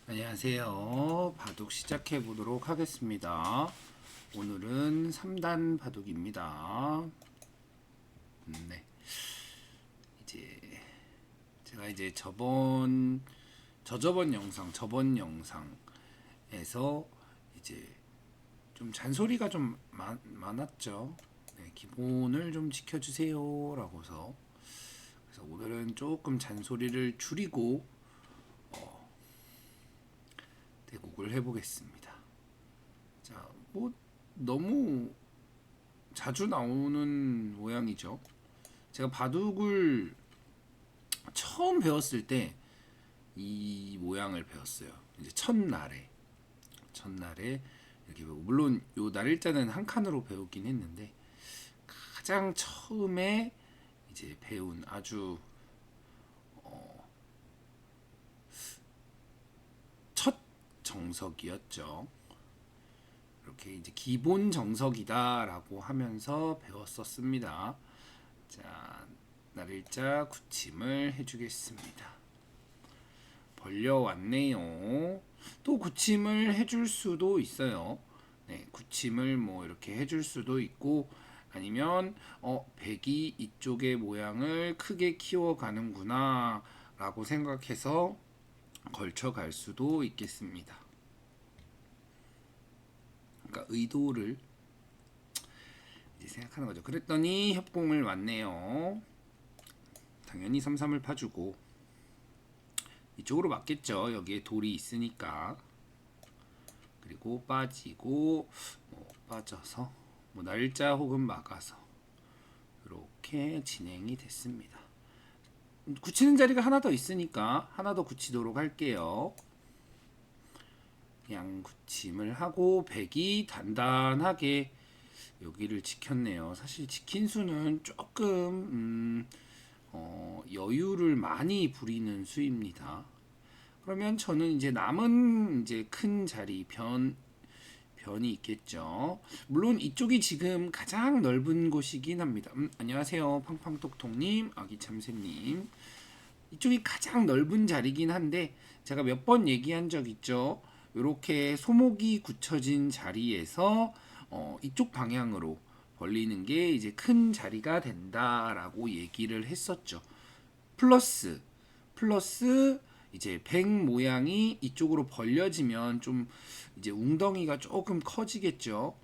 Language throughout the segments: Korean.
안녕하세요. 바둑 시작해 보도록 하겠습니다. 오늘은 3단 바둑입니다. 네. 이제 제가 이제 저번 영상에서 이제 좀 잔소리가 좀 많았죠. 네, 기본을 좀 지켜주세요라고서. 그래서 오늘은 조금 잔소리를 줄이고 대국을 해보겠습니다. 자, 뭐 너무 자주 나오는 모양이죠. 제가 바둑을 처음 배웠을 때 이 모양을 배웠어요. 이제 첫날에 이렇게 배우고, 물론 요 날일자는 한 칸으로 배우긴 했는데 가장 처음에 이제 배운 아주 첫 정석이었죠. 이렇게 이제 기본 정석이다라고 하면서 배웠었습니다. 자, 날일자 굳힘을 해주겠습니다. 벌려왔네요. 또 굳힘을 해줄 수도 있어요. 네, 굳힘을 뭐 이렇게 해줄 수도 있고, 아니면 백이 이쪽의 모양을 크게 키워가는구나 라고 생각해서 걸쳐갈 수도 있겠습니다. 그러니까 의도를 이제 생각하는 거죠. 그랬더니 협공을 왔네요. 당연히 3-3을 파주고, 이쪽으로 맞겠죠. 여기에 돌이 있으니까. 그리고 빠지고 빠져서 날짜 혹은 막아서 이렇게 진행이 됐습니다. 굳히는 자리가 하나 더 있으니까 하나 더 굳히도록 할게요. 양굳힘을 하고 백이 단단하게 여기를 지켰네요. 사실 지킨 수는 조금 여유를 많이 부리는 수입니다. 그러면 저는 이제 남은 이제 큰 자리 변이 있겠죠. 물론 이쪽이 지금 가장 넓은 곳이긴 합니다. 안녕하세요, 팡팡톡톡님, 아기참새님. 이쪽이 가장 넓은 자리긴 한데 제가 몇 번 얘기한 적 있죠. 이렇게 소목이 굳혀진 자리에서 이쪽 방향으로 벌리는 게 이제 큰 자리가 된다라고 얘기를 했었죠. 플러스 이제 백 모양이 이쪽으로 벌려지면 좀 이제 웅덩이가 조금 커지겠죠.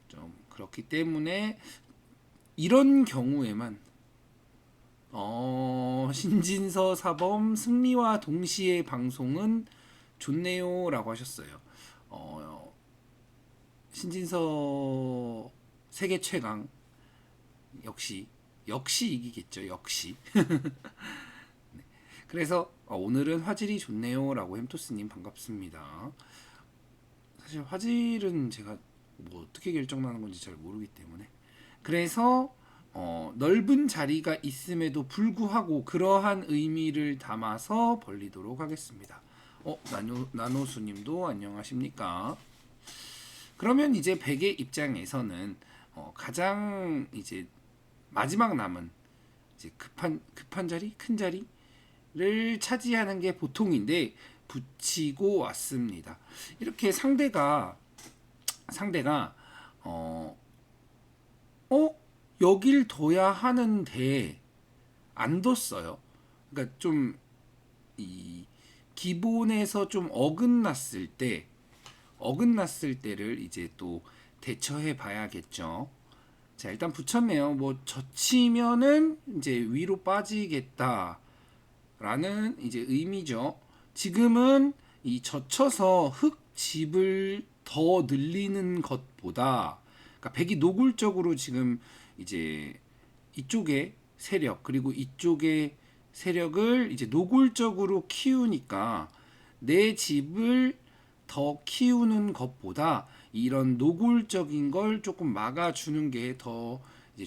좀 그렇기 때문에 이런 경우에만 신진서 사범 승리와 동시에 방송은 좋네요라고 하셨어요. 신진서 세계 최강 역시 이기겠죠. 역시. 그래서 오늘은 화질이 좋네요라고 햄토스님 반갑습니다. 사실 화질은 제가 뭐 어떻게 결정나는 건지 잘 모르기 때문에, 그래서 넓은 자리가 있음에도 불구하고 그러한 의미를 담아서 벌리도록 하겠습니다. 나노수님도 안녕하십니까? 그러면 이제 백의 입장에서는 가장 이제 마지막 남은 이제 급한 자리, 큰 자리를 차지하는 게 보통인데 붙이고 왔습니다. 이렇게 상대가 어, 여길 둬야 하는데 안 뒀어요. 그러니까 좀 이 기본에서 좀 어긋났을 때를 이제 또 대처해 봐야겠죠. 자, 일단 붙였네요. 뭐 젖히면은 이제 위로 빠지겠다라는 이제 의미죠. 지금은 이 젖혀서 흙집을 더 늘리는 것보다, 그러니까 백이 노골적으로 지금 이제 이쪽의 세력 그리고 이쪽의 세력을 이제 노골적으로 키우니까 내 집을 더 키우는 것보다 이런 노골적인 걸 조금 막아주는 게 더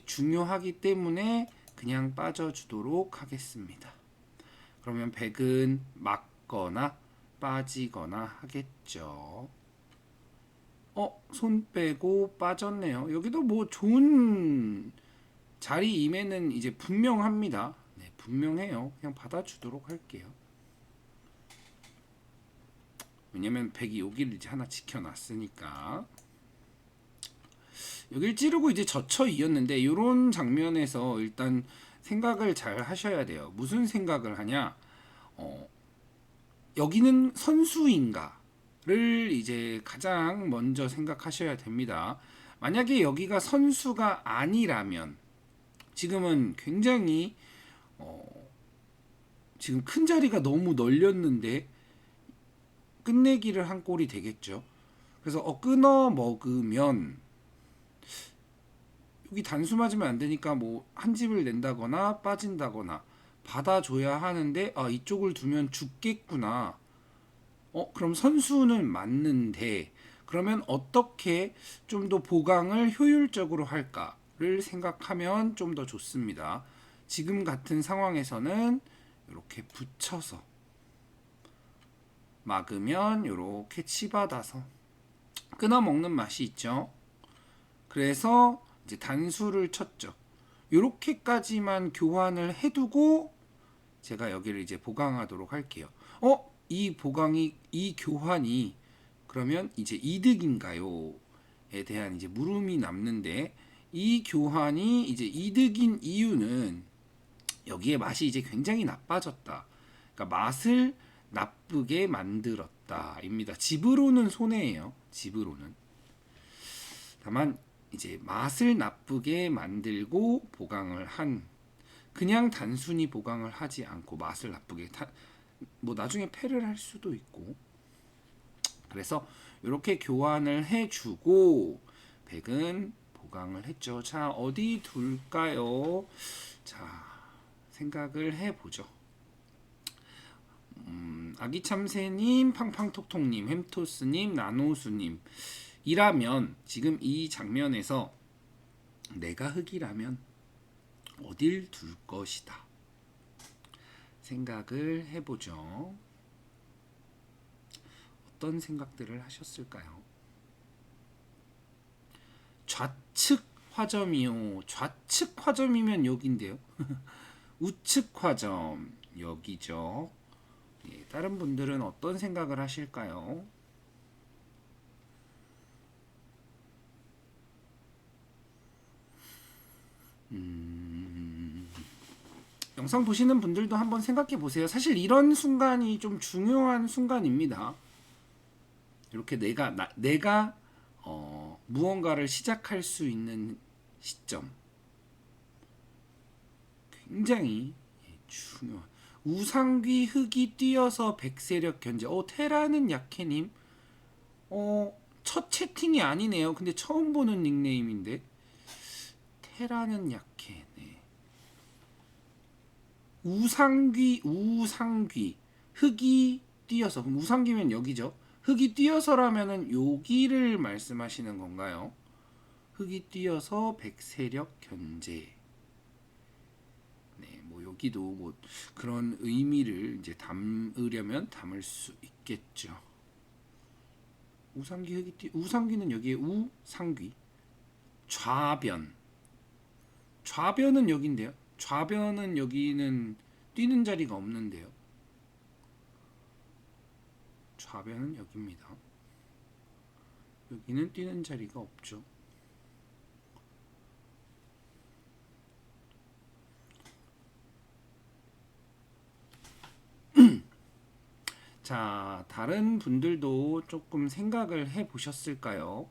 중요하기 때문에 그냥 빠져주도록 하겠습니다. 그러면 백은 막거나 빠지거나 하겠죠. 손 빼고 빠졌네요. 여기도 뭐 좋은 자리임에는 이제 분명합니다. 네, 분명해요. 그냥 받아주도록 할게요. 왜냐면 백이 여기를 이제 하나 지켜놨으니까. 여길 찌르고 이제 젖혀 이었는데 이런 장면에서 일단 생각을 잘 하셔야 돼요. 무슨 생각을 하냐? 여기는 선수인가를 이제 가장 먼저 생각하셔야 됩니다. 만약에 여기가 선수가 아니라면 지금은 굉장히 지금 큰 자리가 너무 널렸는데 끝내기를 한 꼴이 되겠죠. 그래서 끊어 먹으면 여기 단수 맞으면 안 되니까 뭐 한 집을 낸다거나 빠진다거나 받아줘야 하는데 이쪽을 두면 죽겠구나. 그럼 선수는 맞는데 그러면 어떻게 좀 더 보강을 효율적으로 할까를 생각하면 좀 더 좋습니다. 지금 같은 상황에서는 이렇게 붙여서 막으면 이렇게 치받아서 끊어먹는 맛이 있죠. 그래서 이제 단수를 쳤죠. 이렇게까지만 교환을 해두고 제가 여기를 이제 보강하도록 할게요. 이 교환이 그러면 이제 이득인가요?에 대한 이제 물음이 남는데 이 교환이 이제 이득인 이유는 여기에 맛이 이제 굉장히 나빠졌다. 그러니까 맛을 나쁘게 만들었다입니다. 집으로는 손해예요. 집으로는. 다만 이제 맛을 나쁘게 만들고 보강을 한 그냥 단순히 보강을 하지 않고 맛을 나쁘게 뭐 나중에 패를 할 수도 있고 그래서 이렇게 교환을 해주고 백은 보강을 했죠. 자 어디 둘까요? 자 생각을 해보죠. 아기참새님, 팡팡톡톡님, 햄토스님, 나노수님 이라면 지금 이 장면에서 내가 흑이라면 어딜 둘 것이다 생각을 해보죠. 어떤 생각들을 하셨을까요? 좌측 화점이요. 좌측 화점이면 여기인데요. 우측 화점 여기죠. 예, 다른 분들은 어떤 생각을 하실까요? 영상 보시는 분들도 한번 생각해 보세요. 사실 이런 순간이 좀 중요한 순간입니다. 이렇게 내가 무언가를 시작할 수 있는 시점 굉장히 중요한. 우상귀 흑이 뛰어서 백세력 견제. 테라는 약해님. 첫 채팅이 아니네요. 근데 처음 보는 닉네임인데. 테라는 약해. 네. 우상귀 흑이 뛰어서. 그럼 우상귀면 여기죠. 흑이 뛰어서라면은 여기를 말씀하시는 건가요? 흑이 뛰어서 백세력 견제. 네, 뭐 여기도 뭐 그런 의미를 이제 담으려면 담을 수 있겠죠. 우상귀 흑이 우상귀는 여기에 우상귀. 좌변은 여기인데요. 좌변은 여기는 뛰는 자리가 없는데요. 좌변은 여기입니다. 여기는 뛰는 자리가 없죠. 자, 다른 분들도 조금 생각을 해 보셨을까요?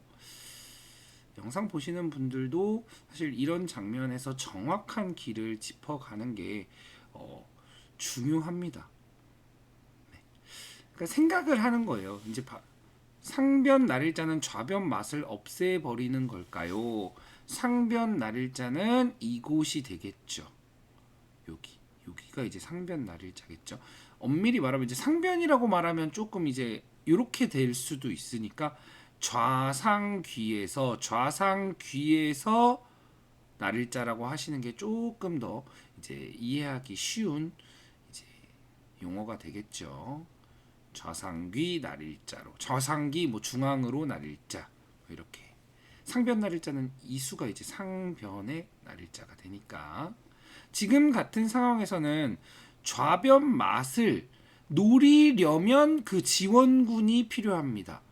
영상 보시는 분들도 사실 이런 장면에서 정확한 길을 짚어가는 게 중요합니다. 네. 그러니까 생각을 하는 거예요. 이제 상변 날일자는 좌변 맛을 없애버리는 걸까요? 상변 날일자는 이곳이 되겠죠. 여기가 이제 상변 날일자겠죠. 엄밀히 말하면 이제 상변이라고 말하면 조금 이제 이렇게 될 수도 있으니까 좌상귀에서 날일자라고 하시는 게 조금 더 이제 이해하기 쉬운 이제 용어가 되겠죠. 좌상귀 날일자로 좌상귀 뭐 중앙으로 날일자 이렇게 상변 날일자는 이수가 이제 상변의 날일자가 되니까 지금 같은 상황에서는 좌변 맛을 노리려면 그 지원군이 필요합니다.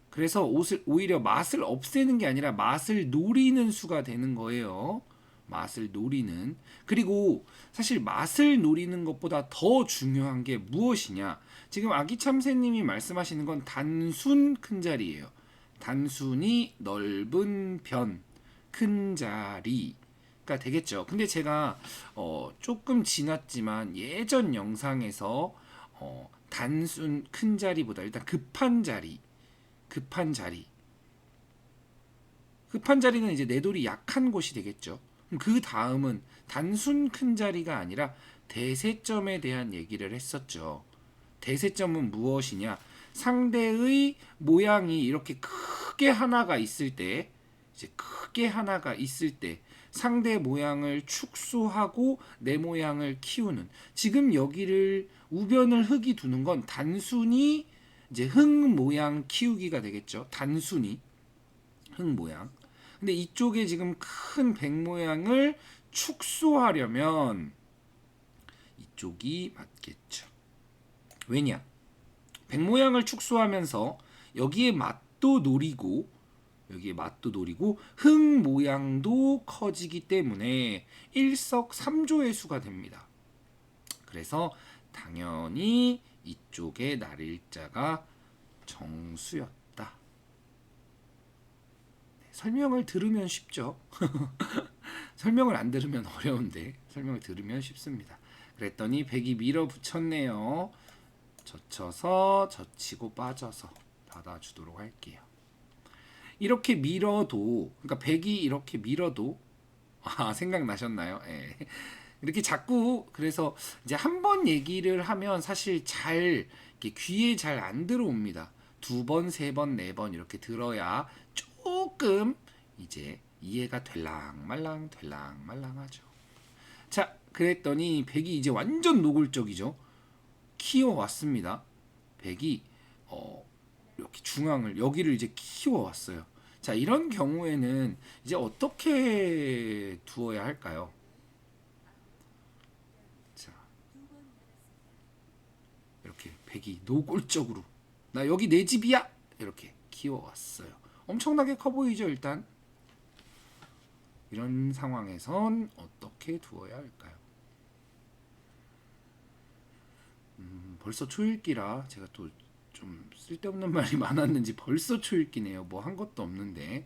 그래서 오히려 맛을 없애는 게 아니라 맛을 노리는 수가 되는 거예요. 맛을 노리는. 그리고 사실 맛을 노리는 것보다 더 중요한 게 무엇이냐? 지금 아기 참새님이 말씀하시는 건 단순 큰 자리예요. 단순히 넓은 변, 큰 자리가 되겠죠. 근데 제가 조금 지났지만 예전 영상에서 단순 큰 자리보다 일단 급한 자리, 급한 자리. 급한 자리는 이제 내돌이 약한 곳이 되겠죠. 그 다음은 단순 큰 자리가 아니라 대세점에 대한 얘기를 했었죠. 대세점은 무엇이냐? 상대의 모양이 이렇게 크게 하나가 있을 때, 이제 크게 하나가 있을 때, 상대 모양을 축소하고 내 모양을 키우는. 지금 여기를 우변을 흙이 두는 건 단순히 이제 흙 모양 키우기가 되겠죠. 단순히 흙 모양. 근데 이쪽에 지금 큰 백 모양을 축소하려면 이쪽이 맞겠죠. 왜냐? 백 모양을 축소하면서 여기에 맛도 노리고 흙 모양도 커지기 때문에 일석삼조의 수가 됩니다. 그래서 당연히 이쪽에 날일자가 정수였다. 설명을 들으면 쉽죠. 설명을 안 들으면 어려운데 설명을 들으면 쉽습니다. 그랬더니 백이 밀어붙였네요. 젖혀서 젖히고 빠져서 받아주도록 할게요. 이렇게 밀어도, 그러니까 백이 이렇게 밀어도 생각나셨나요? 예. 이렇게 자꾸, 그래서 이제 한 번 얘기를 하면 사실 잘 이렇게 귀에 잘 안 들어옵니다. 두 번, 세 번, 네 번 이렇게 들어야 조금 이제 이해가 될랑말랑 하죠. 자, 그랬더니 백이 이제 완전 노골적이죠. 키워왔습니다. 백이 이렇게 중앙을 여기를 이제 키워왔어요. 자, 이런 경우에는 이제 어떻게 두어야 할까요? 자, 이렇게 백이 노골적으로 나 여기 내 집이야 이렇게 키워왔어요. 엄청나게 커 보이죠. 일단 이런 상황에선 어떻게 두어야 할까요? 벌써 초읽기라 제가 또 좀 쓸데없는 말이 많았는지 벌써 초읽기네요. 뭐 한 것도 없는데.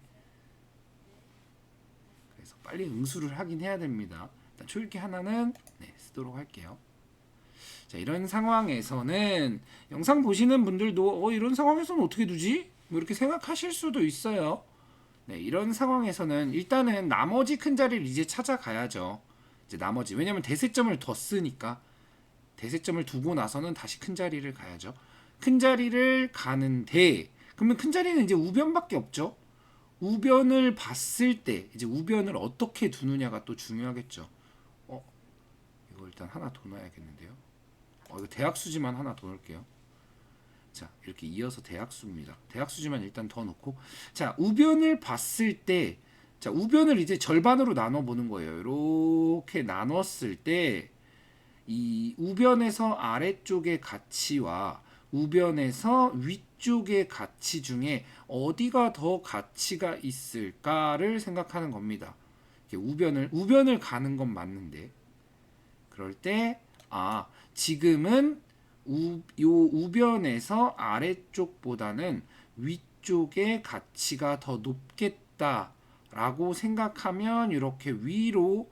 그래서 빨리 응수를 하긴 해야 됩니다. 일단 초읽기 하나는 쓰도록 할게요. 자, 이런 상황에서는 영상 보시는 분들도 이런 상황에서는 어떻게 두지? 뭐 이렇게 생각하실 수도 있어요. 네, 이런 상황에서는 일단은 나머지 큰 자리를 이제 찾아가야죠. 이제 나머지, 왜냐면 대세점을 뒀으니까 대세점을 두고 나서는 다시 큰 자리를 가야죠. 큰 자리를 가는데 그러면 큰 자리는 이제 우변밖에 없죠. 우변을 봤을 때 이제 우변을 어떻게 두느냐가 또 중요하겠죠. 이거 일단 하나 더 넣어야겠는데요. 이거 대학수지만 하나 더 넣을게요. 자, 이렇게 이어서 대학수입니다. 대학수지만 일단 더 넣고, 자, 우변을 봤을 때, 자, 우변을 이제 절반으로 나눠 보는 거예요. 이렇게 나눴을 때 이 우변에서 아래쪽의 가치와 우변에서 위쪽의 가치 중에 어디가 더 가치가 있을까를 생각하는 겁니다. 우변을 가는 건 맞는데, 그럴 때 지금은 요 우변에서 아래쪽보다는 위쪽의 가치가 더 높겠다라고 생각하면 이렇게 위로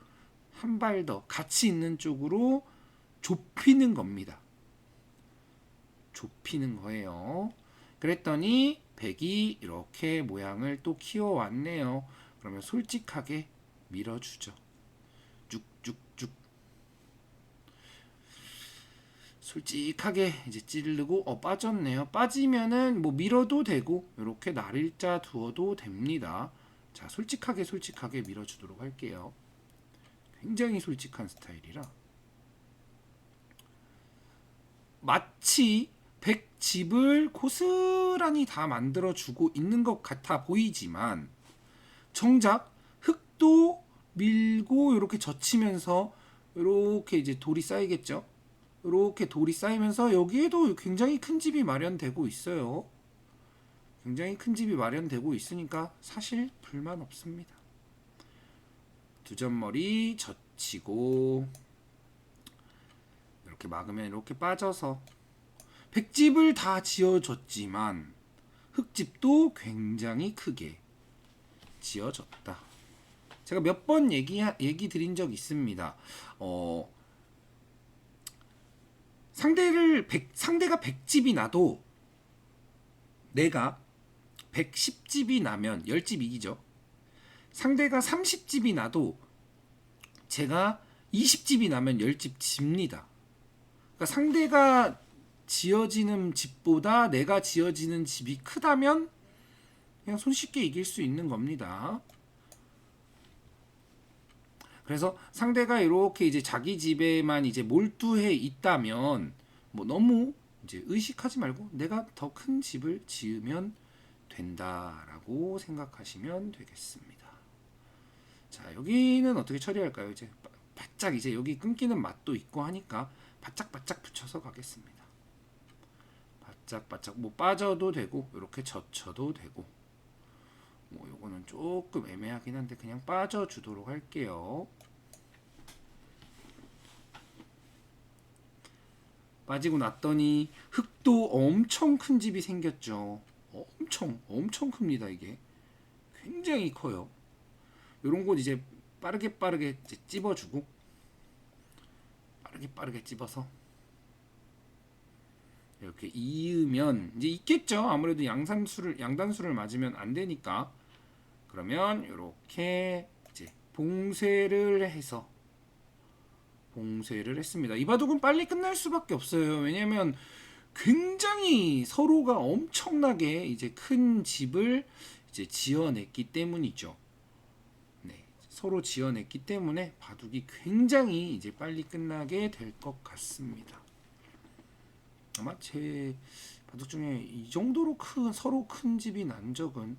한 발 더 가치 있는 쪽으로 좁히는 겁니다. 좁히는 거예요. 그랬더니 백이 이렇게 모양을 또 키워왔네요. 그러면 솔직하게 밀어주죠. 쭉쭉쭉 솔직하게 이제 찌르고 빠졌네요. 빠지면은 뭐 밀어도 되고 이렇게 날일자 두어도 됩니다. 자, 솔직하게 밀어주도록 할게요. 굉장히 솔직한 스타일이라 마치 백집을 고스란히 다 만들어주고 있는 것 같아 보이지만 정작 흙도 밀고 이렇게 젖히면서 이렇게 이제 돌이 쌓이겠죠. 이렇게 돌이 쌓이면서 여기에도 굉장히 큰 집이 마련되고 있어요. 굉장히 큰 집이 마련되고 있으니까 사실 불만 없습니다. 두 점머리 젖히고 이렇게 막으면 이렇게 빠져서 백집을 다 지어줬지만 흙집도 굉장히 크게 지어졌다. 제가 몇 번 얘기 드린 적 있습니다. 상대가 100집이 나도 내가 110집이 나면 10집 이기죠. 상대가 30집이 나도 제가 20집이 나면 10집 집니다. 그러니까 상대가 지어지는 집보다 내가 지어지는 집이 크다면 그냥 손쉽게 이길 수 있는 겁니다. 그래서 상대가 이렇게 이제 자기 집에만 이제 몰두해 있다면 뭐 너무 이제 의식하지 말고 내가 더 큰 집을 지으면 된다라고 생각하시면 되겠습니다. 자, 여기는 어떻게 처리할까요? 이제 바짝 이제 여기 끊기는 맛도 있고 하니까 바짝바짝 붙여서 가겠습니다. 바짝바짝 뭐 빠져도 되고 이렇게 젖혀도 되고 뭐 요거는 조금 애매하긴 한데 그냥 빠져 주도록 할게요. 빠지고 났더니 흙도 엄청 큰 집이 생겼죠. 엄청 큽니다. 이게 굉장히 커요. 요런 곳 이제 빠르게 이제 찝어주고 빠르게 찝어서 이렇게 이으면 이제 있겠죠. 아무래도 양단수를 맞으면 안 되니까. 그러면 이렇게 이제 봉쇄를 했습니다. 이 바둑은 빨리 끝날 수밖에 없어요. 왜냐면 굉장히 서로가 엄청나게 이제 큰 집을 이제 지어냈기 때문이죠. 네, 서로 지어냈기 때문에 바둑이 굉장히 이제 빨리 끝나게 될 것 같습니다. 아마 제 바둑 중에 이 정도로 서로 큰 집이 난 적은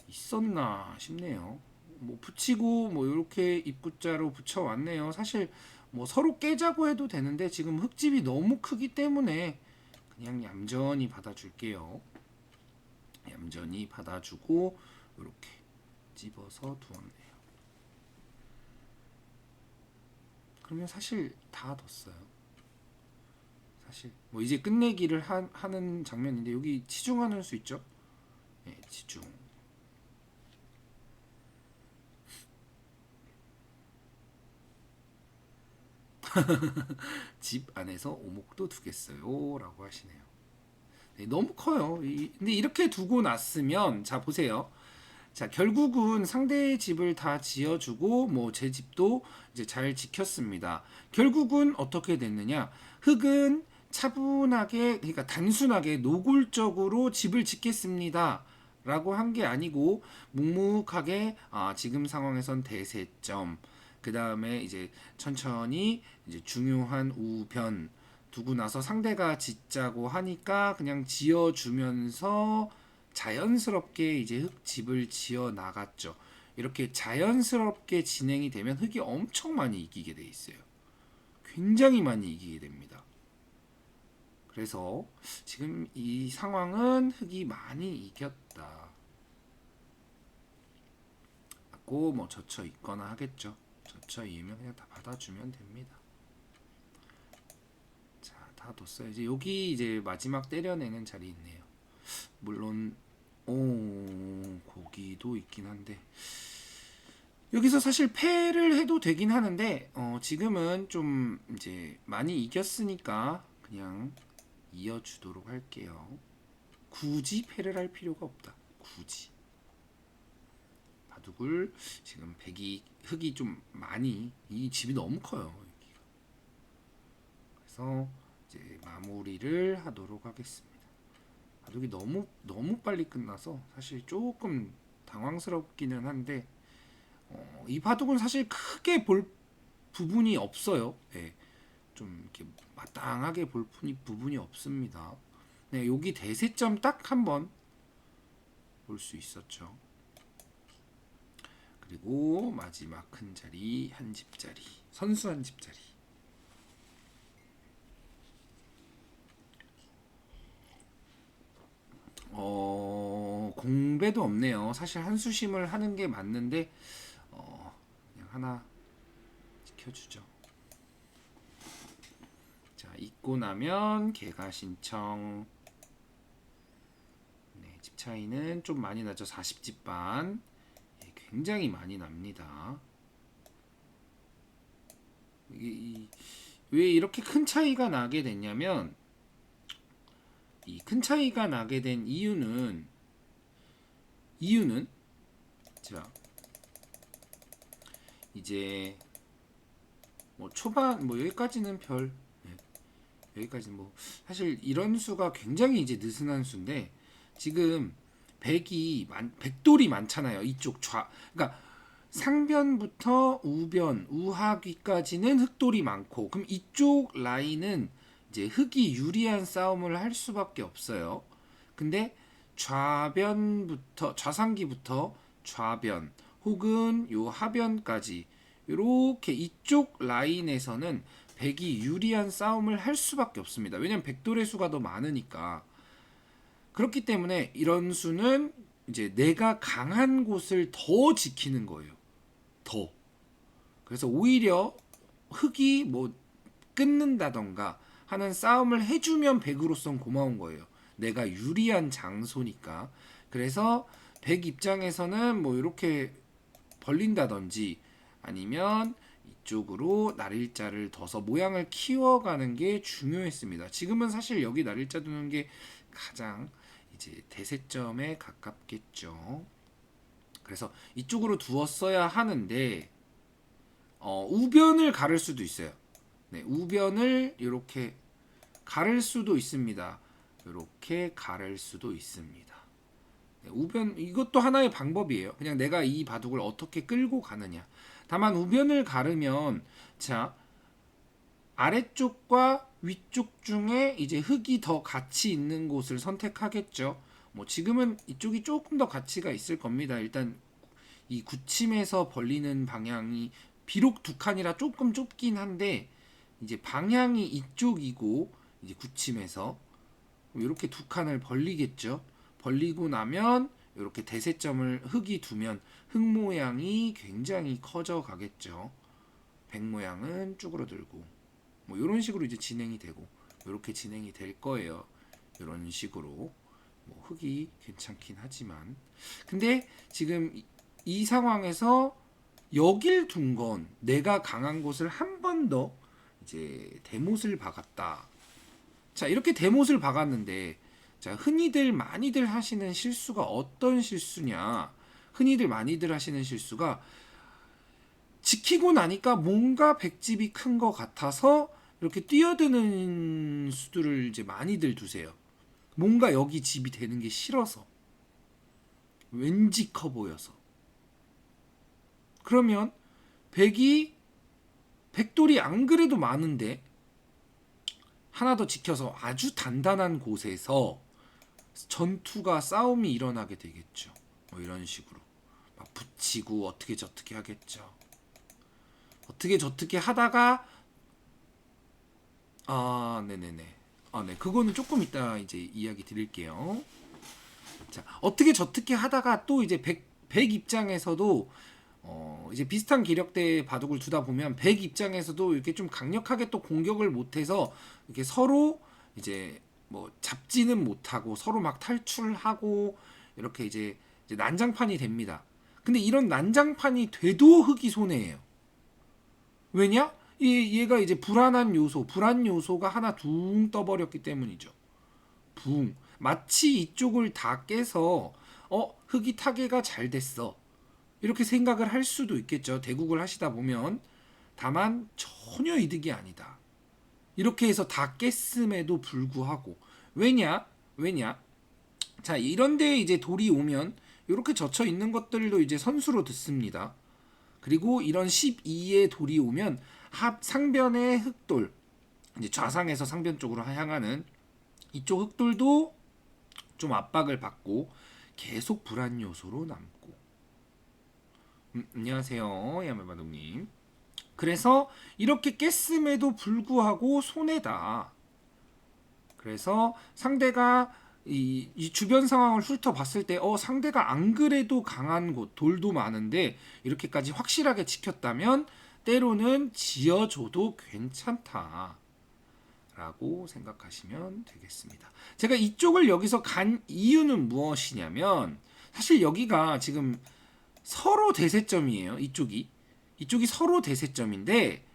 있었나 싶네요. 뭐 붙이고 뭐 이렇게 입구자로 붙여왔네요. 사실 뭐 서로 깨자고 해도 되는데 지금 흙집이 너무 크기 때문에 그냥 얌전히 받아줄게요. 얌전히 받아주고 이렇게 집어서 두었네요. 그러면 사실 다 뒀어요. 사실 뭐 이제 끝내기를 하는 장면인데 여기 치중하는 수 있죠? 네, 치중. 집 안에서 오목도 두겠어요 라고 하시네요. 네, 너무 커요. 근데 이렇게 두고 났으면 자 보세요. 자 결국은 상대의 집을 다 지어주고 뭐 제 집도 이제 잘 지켰습니다. 결국은 어떻게 됐느냐? 흙은 차분하게 그러니까 단순하게 노골적으로 집을 짓겠습니다. 라고 한 게 아니고 묵묵하게 지금 상황에선 대세점 그 다음에 이제 천천히 이제 중요한 우변 두고 나서 상대가 짓자고 하니까 그냥 지어주면서 자연스럽게 이제 흙집을 지어 나갔죠. 이렇게 자연스럽게 진행이 되면 흙이 엄청 많이 이기게 돼 있어요. 굉장히 많이 이기게 됩니다. 그래서 지금 이 상황은 흙이 많이 이겼다. 맞고 뭐 젖혀 있거나 하겠죠. 젖혀 있으면 그냥 다 받아주면 됩니다. 자, 다 뒀어요. 이제 여기 이제 마지막 때려내는 자리 있네요. 물론 고기도 있긴 한데 여기서 사실 패를 해도 되긴 하는데 지금은 좀 이제 많이 이겼으니까 그냥 이어주도록 할게요. 굳이 패를 할 필요가 없다. 굳이 바둑을 지금 흙이 좀 많이 이 집이 너무 커요. 그래서 이제 마무리를 하도록 하겠습니다. 바둑이 너무 빨리 끝나서 사실 조금 당황스럽기는 한데 이 바둑은 사실 크게 볼 부분이 없어요. 네, 좀 이렇게 마땅하게 볼 부분이 없습니다. 네, 여기 대세점 딱 한번 볼 수 있었죠. 그리고 마지막 큰 자리 한 집자리 선수 한 집자리 공배도 없네요. 사실 한수심을 하는 게 맞는데 그냥 하나 지켜주죠. 자, 잊고 나면 개가 신청. 네, 집 차이는 좀 많이 나죠. 40집 반. 예, 굉장히 많이 납니다. 왜 이렇게 큰 차이가 나게 됐냐면, 이 큰 차이가 나게 된 이유는 자, 이제 뭐 초반 뭐 여기까지는 별, 네, 여기까지는 뭐 사실 이런 수가 굉장히 이제 느슨한 수인데, 지금 백돌이 많잖아요. 이쪽 그러니까 상변부터 우변, 우하귀까지는 흑돌이 많고, 그럼 이쪽 라인은 이제 흑이 유리한 싸움을 할 수밖에 없어요. 근데 좌상기부터 좌변 혹은 요 하변까지 이렇게 이쪽 라인에서는 백이 유리한 싸움을 할 수밖에 없습니다. 왜냐면 백돌의 수가 더 많으니까. 그렇기 때문에 이런 수는 이제 내가 강한 곳을 더 지키는 거예요. 더. 그래서 오히려 흑이 뭐 끊는다던가 하는 싸움을 해주면 백으로선 고마운 거예요. 내가 유리한 장소니까. 그래서 백 입장에서는 뭐 이렇게 벌린다든지 아니면 이쪽으로 날일자를 둬서 모양을 키워가는 게 중요했습니다. 지금은 사실 여기 날일자 두는 게 가장 이제 대세점에 가깝겠죠. 그래서 이쪽으로 두었어야 하는데 우변을 가를 수도 있어요. 네, 우변을 이렇게 가를 수도 있습니다. 이렇게 가를 수도 있습니다. 네, 우변 이것도 하나의 방법이에요. 그냥 내가 이 바둑을 어떻게 끌고 가느냐. 다만 우변을 가르면 자 아래쪽과 위쪽 중에 이제 흙이 더 가치 있는 곳을 선택하겠죠. 뭐 지금은 이쪽이 조금 더 가치가 있을 겁니다. 일단 이 굳힘에서 벌리는 방향이 비록 두 칸이라 조금 좁긴 한데 이제 방향이 이쪽이고 이제 굳힘에서 이렇게 두 칸을 벌리겠죠. 벌리고 나면 이렇게 대세점을 흙이 두면 흙 모양이 굉장히 커져 가겠죠. 백 모양은 쭈그러들고 뭐 이런 식으로 이제 진행이 되고 이렇게 진행이 될 거예요. 이런 식으로 뭐 흙이 괜찮긴 하지만 근데 지금 이 상황에서 여길 둔 건 내가 강한 곳을 한 번 더 이제 대못을 박았다. 자 이렇게 대못을 박았는데 자 흔히들 많이들 하시는 실수가 어떤 실수냐? 흔히들 많이들 하시는 실수가 지키고 나니까 뭔가 백집이 큰 것 같아서 이렇게 뛰어드는 수들을 이제 많이들 두세요. 뭔가 여기 집이 되는 게 싫어서 왠지 커 보여서 그러면 백돌이 안 그래도 많은데 하나 더 지켜서 아주 단단한 곳에서 전투가 싸움이 일어나게 되겠죠. 뭐 이런 식으로 막 붙이고 어떻게 저떻게 하겠죠. 어떻게 저떻게 하다가 네네네. 네. 그거는 조금 이따 이제 이야기 드릴게요. 자, 어떻게 저떻게 하다가 또 이제 백 입장에서도 이제 비슷한 기력대의 바둑을 두다 보면 백 입장에서도 이렇게 좀 강력하게 또 공격을 못해서 이렇게 서로 이제 뭐 잡지는 못하고 서로 막 탈출하고 이렇게 이제 난장판이 됩니다. 근데 이런 난장판이 돼도 흙이 손해예요. 왜냐? 얘가 이제 불안 요소가 하나 둥 떠버렸기 때문이죠. 마치 이쪽을 다 깨서 흙이 타개가 잘 됐어. 이렇게 생각을 할 수도 있겠죠. 대국을 하시다 보면. 다만 전혀 이득이 아니다. 이렇게 해서 다 깼음에도 불구하고 왜냐? 자, 이런 데에 이제 돌이 오면 이렇게 젖혀 있는 것들도 이제 선수로 듣습니다. 그리고 이런 12의 돌이 오면 상변의 흑돌, 이제 좌상에서 상변 쪽으로 향하는 이쪽 흑돌도 좀 압박을 받고 계속 불안 요소로 남고. 안녕하세요, 야매바둑님. 그래서 이렇게 깼음에도 불구하고 손해다. 그래서 상대가 이 주변 상황을 훑어봤을 때 상대가 안 그래도 강한 곳 돌도 많은데 이렇게까지 확실하게 지켰다면 때로는 지어줘도 괜찮다 라고 생각하시면 되겠습니다. 제가 이쪽을 여기서 간 이유는 무엇이냐면 사실 여기가 지금 서로 대세점이에요. 이쪽이 서로 대세점인데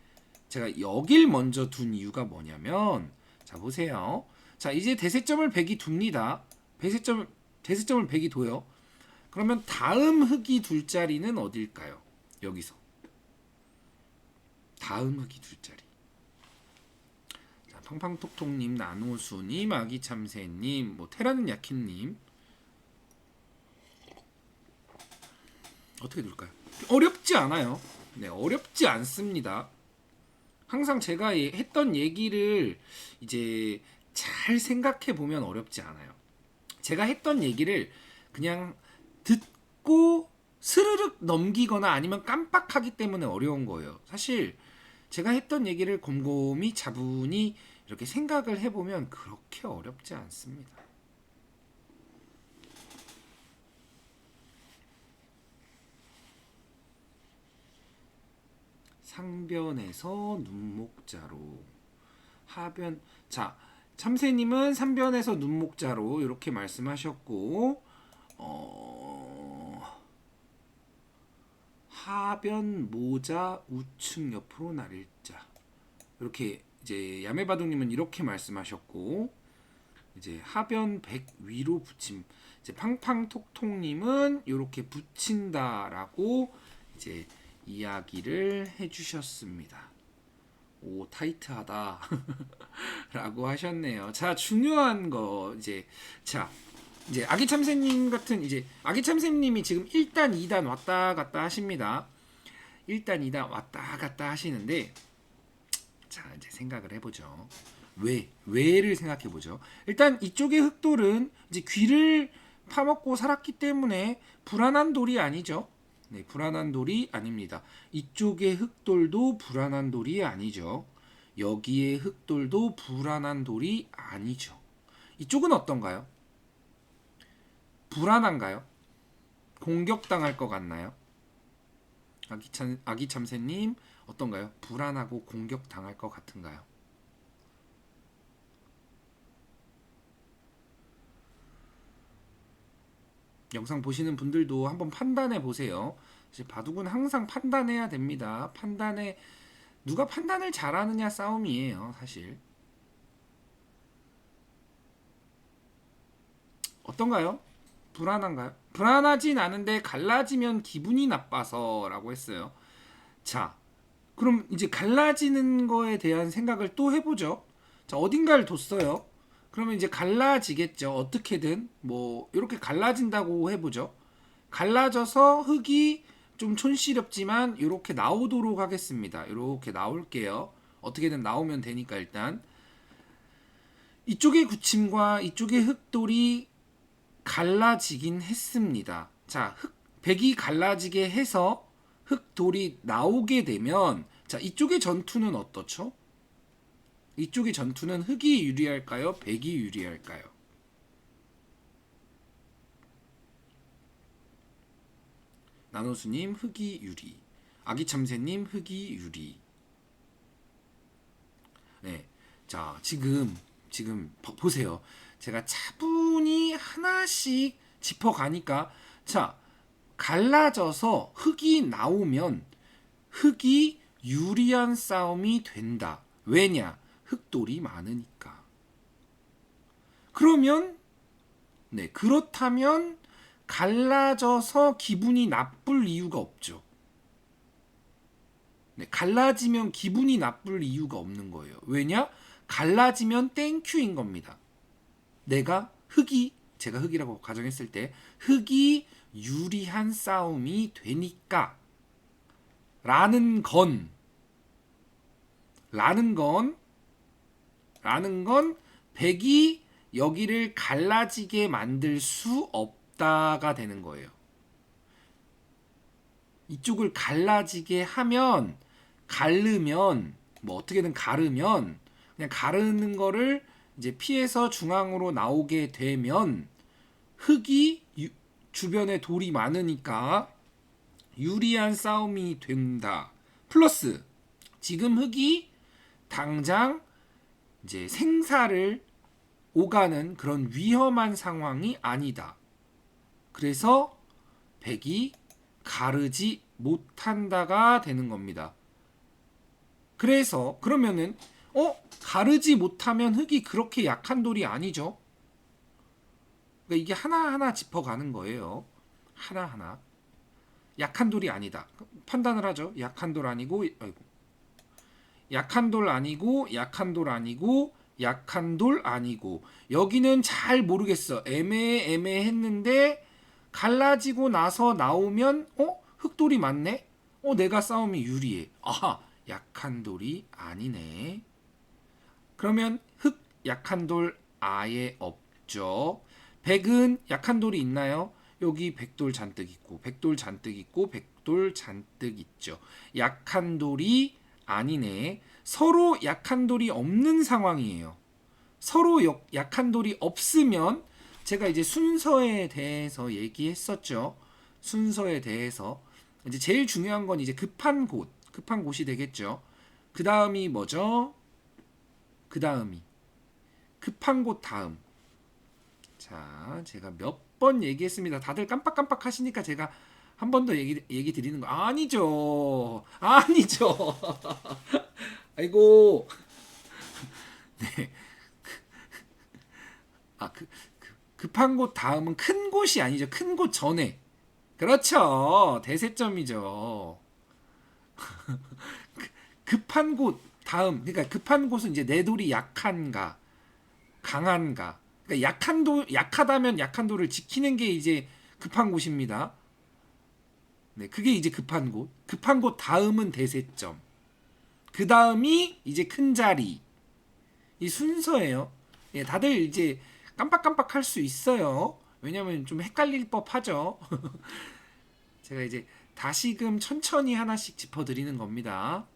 제가 여길 먼저 둔 이유가 뭐냐면 자 보세요. 자 이제 대세점을 백이 둡니다. 대세점을 백이 둬요. 그러면 다음 흙이 둘 자리는 어딜까요? 여기서 다음 흙이 둘 자리. 자 팡팡톡톡님, 나노수님, 아기참새님, 뭐 테라는 야킨님 어떻게 둘까요? 어렵지 않아요. 네, 어렵지 않습니다. 항상 제가 했던 얘기를 이제 잘 생각해 보면 어렵지 않아요. 제가 했던 얘기를 그냥 듣고 스르륵 넘기거나 아니면 깜빡하기 때문에 어려운 거예요. 사실 제가 했던 얘기를 곰곰이 차분히 이렇게 생각을 해보면 그렇게 어렵지 않습니다. 상변에서 눈목자로 하변. 자 참새님은 상변에서 눈목자로 이렇게 말씀하셨고 하변 모자 우측 옆으로 나릴자 이렇게 이제 야매바둑님은 이렇게 말씀하셨고 이제 하변 백 위로 붙임 이제 팡팡톡톡님은 이렇게 붙인다라고 이제 이야기를 해주셨습니다. 오 타이트하다 라고 하셨네요. 자 중요한 거 이제 아기 참새님 같은 이제 아기 참새님이 지금 1단 2단 왔다 갔다 하십니다. 1단 2단 왔다 갔다 하시는데 자 이제 생각을 해보죠. 왜를 생각해보죠. 일단 이쪽의 흑돌은 이제 귀를 파먹고 살았기 때문에 불안한 돌이 아니죠. 네, 불안한 돌이 아닙니다. 이쪽의 흑돌도 불안한 돌이 아니죠. 여기의 흑돌도 불안한 돌이 아니죠. 이쪽은 어떤가요? 불안한가요? 공격당할 것 같나요? 아기 참새님 어떤가요? 불안하고 공격당할 것 같은가요? 영상 보시는 분들도 한번 판단해 보세요. 바둑은 항상 판단해야 됩니다. 누가 판단을 잘하느냐 싸움이에요, 사실. 어떤가요? 불안한가요? 불안하진 않은데 갈라지면 기분이 나빠서라고 했어요. 자, 그럼 이제 갈라지는 거에 대한 생각을 또 해보죠. 자, 어딘가를 뒀어요. 그러면 이제 갈라지겠죠. 어떻게든 뭐 이렇게 갈라진다고 해보죠. 갈라져서 흙이 좀 촌스럽지만 이렇게 나오도록 하겠습니다. 이렇게 나올게요. 어떻게든 나오면 되니까 일단 이쪽의 구침과 이쪽의 흙돌이 갈라지긴 했습니다. 자, 백이 갈라지게 해서 흙돌이 나오게 되면 자, 이쪽의 전투는 어떻죠? 이쪽의 전투는 흙이 유리할까요? 백이 유리할까요? 나노수님 흙이 유리, 아기참새님 흙이 유리. 네, 자 지금 보세요. 제가 차분히 하나씩 짚어가니까 자 갈라져서 흙이 나오면 흙이 유리한 싸움이 된다. 왜냐? 흙돌이 많으니까. 그러면 그렇다면 갈라져서 기분이 나쁠 이유가 없죠. 갈라지면 기분이 나쁠 이유가 없는 거예요. 왜냐? 갈라지면 땡큐인 겁니다. 제가 흙이라고 가정했을 때 흙이 유리한 싸움이 되니까 라는 건 백이 여기를 갈라지게 만들 수 없다가 되는 거예요. 이쪽을 갈라지게 하면 가르면 뭐 어떻게든 가르면 그냥 가르는 거를 이제 피해서 중앙으로 나오게 되면 흙이 주변에 돌이 많으니까 유리한 싸움이 된다. 플러스 지금 흙이 당장 이제 생사를 오가는 그런 위험한 상황이 아니다. 그래서 백이 가르지 못한다가 되는 겁니다. 그래서 그러면은 가르지 못하면 흙이 그렇게 약한 돌이 아니죠. 그러니까 이게 하나하나 짚어가는 거예요. 하나하나. 약한 돌이 아니다. 판단을 하죠. 약한 돌 아니고, 약한 돌 아니고, 약한 돌 아니고, 약한 돌 아니고. 여기는 잘 모르겠어. 애매했는데 갈라지고 나서 나오면 흙돌이 맞네. 내가 싸움이 유리해. 아하, 약한 돌이 아니네. 그러면 흙 약한 돌 아예 없죠. 백은 약한 돌이 있나요? 여기 백돌 잔뜩 있고 백돌 잔뜩 있고 백돌 잔뜩 있죠. 약한 돌이 아니네. 서로 약한 돌이 없는 상황이에요. 서로 약한 돌이 없으면 제가 이제 순서에 대해서 얘기했었죠. 순서에 대해서 이제 제일 중요한 건 이제 급한 곳이 되겠죠. 그 다음이 뭐죠? 그 다음이 급한 곳 다음. 자, 제가 몇 번 얘기했습니다. 다들 깜빡깜빡 하시니까 제가 한 번 더 얘기 드리는 거 아니죠. 아니죠. 아이고. 네. 급한 곳 다음은 큰 곳이 아니죠. 큰 곳 전에. 그렇죠. 대세점이죠. 급한 곳 다음. 그러니까 급한 곳은 이제 내 돌이 약한가, 강한가. 그러니까 약하다면 약한 돌을 지키는 게 이제 급한 곳입니다. 네, 그게 이제 급한 곳. 급한 곳 다음은 대세점. 그 다음이 이제 큰 자리. 이 순서예요. 예, 다들 이제 깜빡깜빡 할 수 있어요. 왜냐면 좀 헷갈릴 법 하죠. 제가 이제 다시금 천천히 하나씩 짚어드리는 겁니다.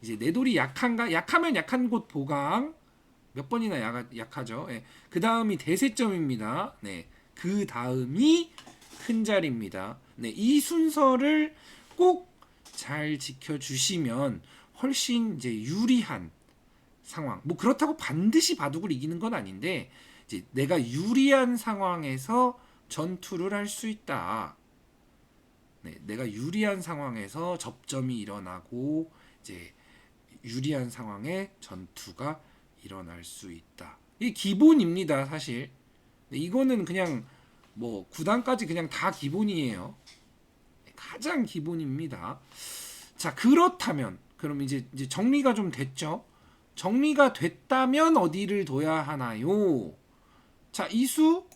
이제 내 돌이 약한가? 약하면 약한 곳 보강. 몇 번이나 약하죠. 예. 그 다음이 대세점입니다. 네. 그 다음이 큰 자리입니다. 네. 이 순서를 꼭 잘 지켜주시면 훨씬 이제 유리한 상황. 뭐 그렇다고 반드시 바둑을 이기는 건 아닌데 이제 내가 유리한 상황에서 전투를 할 수 있다. 네, 내가 유리한 상황에서 접점이 일어나고 이제 유리한 상황에 전투가 일어날 수 있다. 이게 기본입니다, 사실. 네, 이거는 그냥 뭐 9단까지 그냥 다 기본이에요. 가장 기본입니다. 자, 그렇다면 그럼 이제 정리가 좀 됐죠? 정리가 됐다면 어디를 둬야 하나요? 자, 이수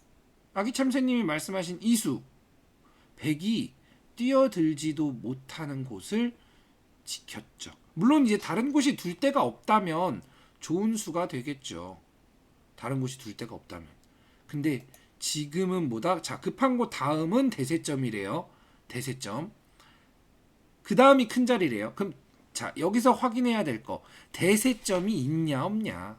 아기참새님이 말씀하신 이수 백이 뛰어들지도 못하는 곳을 지켰죠. 물론 이제 다른 곳이 둘 데가 없다면 좋은 수가 되겠죠. 다른 곳이 둘 데가 없다면. 근데 지금은 뭐다? 자, 급한 곳 다음은 대세점이래요. 대세점. 그 다음이 큰 자리래요. 그럼 자, 여기서 확인해야 될 거. 대세점이 있냐 없냐.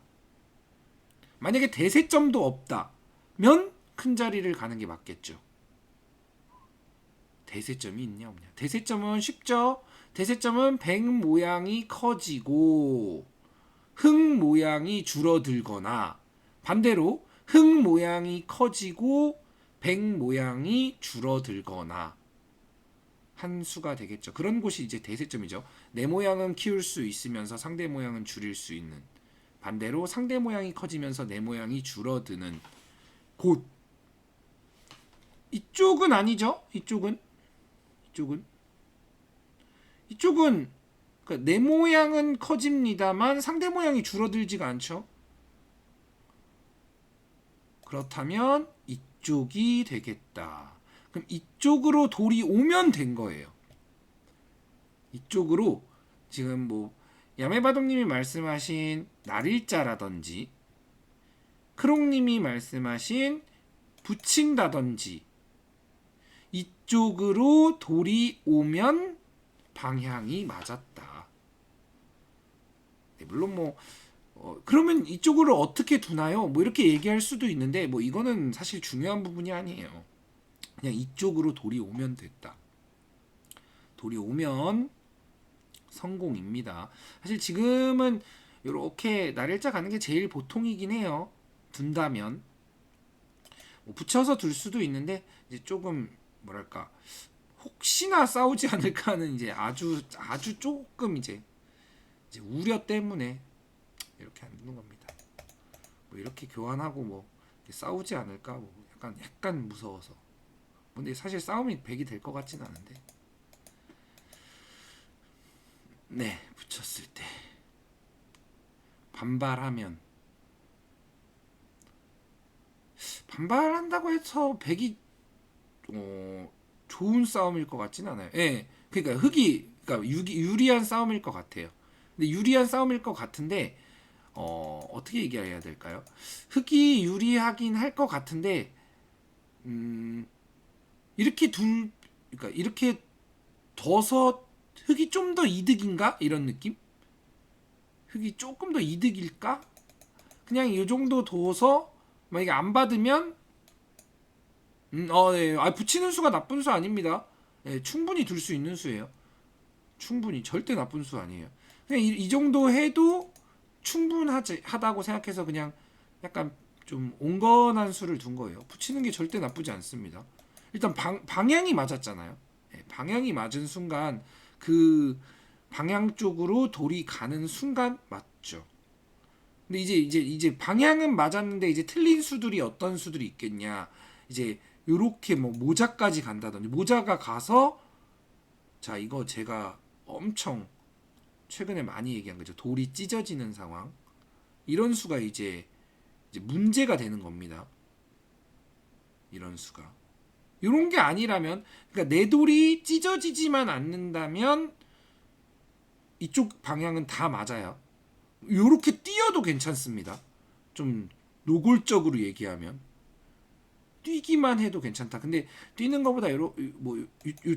만약에 대세점도 없다면 큰 자리를 가는 게 맞겠죠. 대세점이 있냐 없냐. 대세점은 쉽죠. 대세점은 백 모양이 커지고 흙 모양이 줄어들거나 반대로 흙 모양이 커지고 백 모양이 줄어들거나 한 수가 되겠죠. 그런 곳이 이제 대세점이죠. 내 모양은 키울 수 있으면서 상대 모양은 줄일 수 있는. 반대로 상대 모양이 커지면서 내 모양이 줄어드는 곳. 이쪽은 아니죠. 이쪽은 그러니까 내 모양은 커집니다만 상대 모양이 줄어들지가 않죠. 그렇다면 이쪽이 되겠다. 그럼 이쪽으로 돌이 오면 된 거예요. 이쪽으로 지금 뭐 야매바동님이 말씀하신 날일자라든지 크롱님이 말씀하신 붙인다든지 이쪽으로 돌이 오면 방향이 맞았다. 네, 물론 뭐 그러면 이쪽으로 어떻게 두나요? 뭐 이렇게 얘기할 수도 있는데 뭐 이거는 사실 중요한 부분이 아니에요. 그냥 이쪽으로 돌이 오면 됐다. 돌이 오면 성공입니다. 사실 지금은 이렇게 날일자 가는 게 제일 보통이긴 해요. 둔다면 뭐 붙여서 둘 수도 있는데 이제 조금 뭐랄까 혹시나 싸우지 않을까 하는 이제 아주 조금 이제 우려 때문에 이렇게 안 두는 겁니다. 뭐 이렇게 교환하고 뭐 싸우지 않을까 뭐 약간 무서워서. 근데 사실 싸움이 100이 될 것 같진 않은데. 네, 붙였을 때 반발한다고 해서 100이 좋은 싸움일 것 같진 않아요. 예. 그러니까 그러니까 유리한 싸움일 것 같아요. 근데 유리한 싸움일 것 같은데 어떻게 얘기해야 될까요? 흑이 유리하긴 할 것 같은데 음, 이렇게 그러니까 이렇게 둬서 흑이 좀 더 이득인가 이런 느낌? 흑이 조금 더 이득일까? 그냥 이 정도 둬서 만약에 안 받으면 네. 붙이는 수가 나쁜 수 아닙니다. 네, 충분히 둘 수 있는 수예요. 충분히 절대 나쁜 수 아니에요. 그냥 이 정도 해도 충분하다고 생각해서 그냥 약간 좀 온건한 수를 둔 거예요. 붙이는 게 절대 나쁘지 않습니다. 일단 방향이 맞았잖아요. 네, 방향이 맞은 순간 그 방향 쪽으로 돌이 가는 순간 맞죠. 근데 이제 방향은 맞았는데 이제 틀린 수들이 어떤 수들이 있겠냐. 이제 요렇게 뭐 모자까지 간다든지 모자가 가서 자 이거 제가 엄청 최근에 많이 얘기한 거죠. 돌이 찢어지는 상황. 이런 수가 이제 문제가 되는 겁니다. 이런 수가. 이런 게 아니라면 그러니까 내 돌이 찢어지지만 않는다면 이쪽 방향은 다 맞아요. 요렇게 뛰어도 괜찮습니다. 좀 노골적으로 얘기하면 뛰기만 해도 괜찮다. 근데 뛰는 것보다 뭐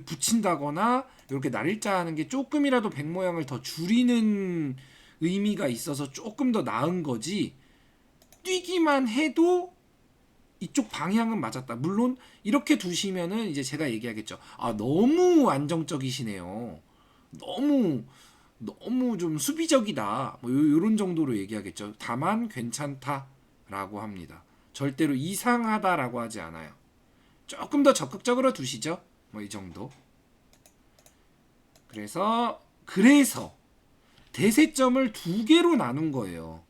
붙인다거나 이렇게 날일자 하는 게 조금이라도 백 모양을 더 줄이는 의미가 있어서 조금 더 나은 거지. 뛰기만 해도 이쪽 방향은 맞았다. 물론 이렇게 두시면은 이제 제가 얘기하겠죠. 아 너무 안정적이시네요. 너무 너무 좀 수비적이다. 뭐 요런 정도로 얘기하겠죠. 다만 괜찮다라고 합니다. 절대로 이상하다라고 하지 않아요. 조금 더 적극적으로 두시죠. 뭐 이 정도. 그래서 대세점을 두 개로 나눈 거예요.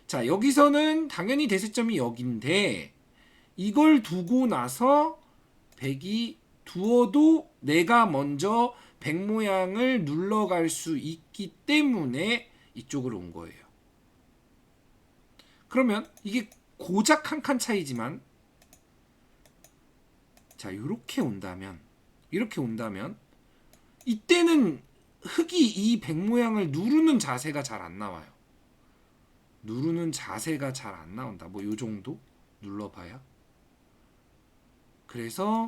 자, 여기서는 당연히 대세점이 여긴데 이걸 두고 나서 백이 두어도 내가 먼저 백 모양을 눌러갈 수 있기 때문에 이쪽으로 온 거예요. 그러면 이게 고작 한 칸 차이지만 자 이렇게 온다면 이때는 흑이 이 백 모양을 누르는 자세가 잘 안 나와요. 누르는 자세가 잘 안 나온다. 뭐 요 정도 눌러봐야. 그래서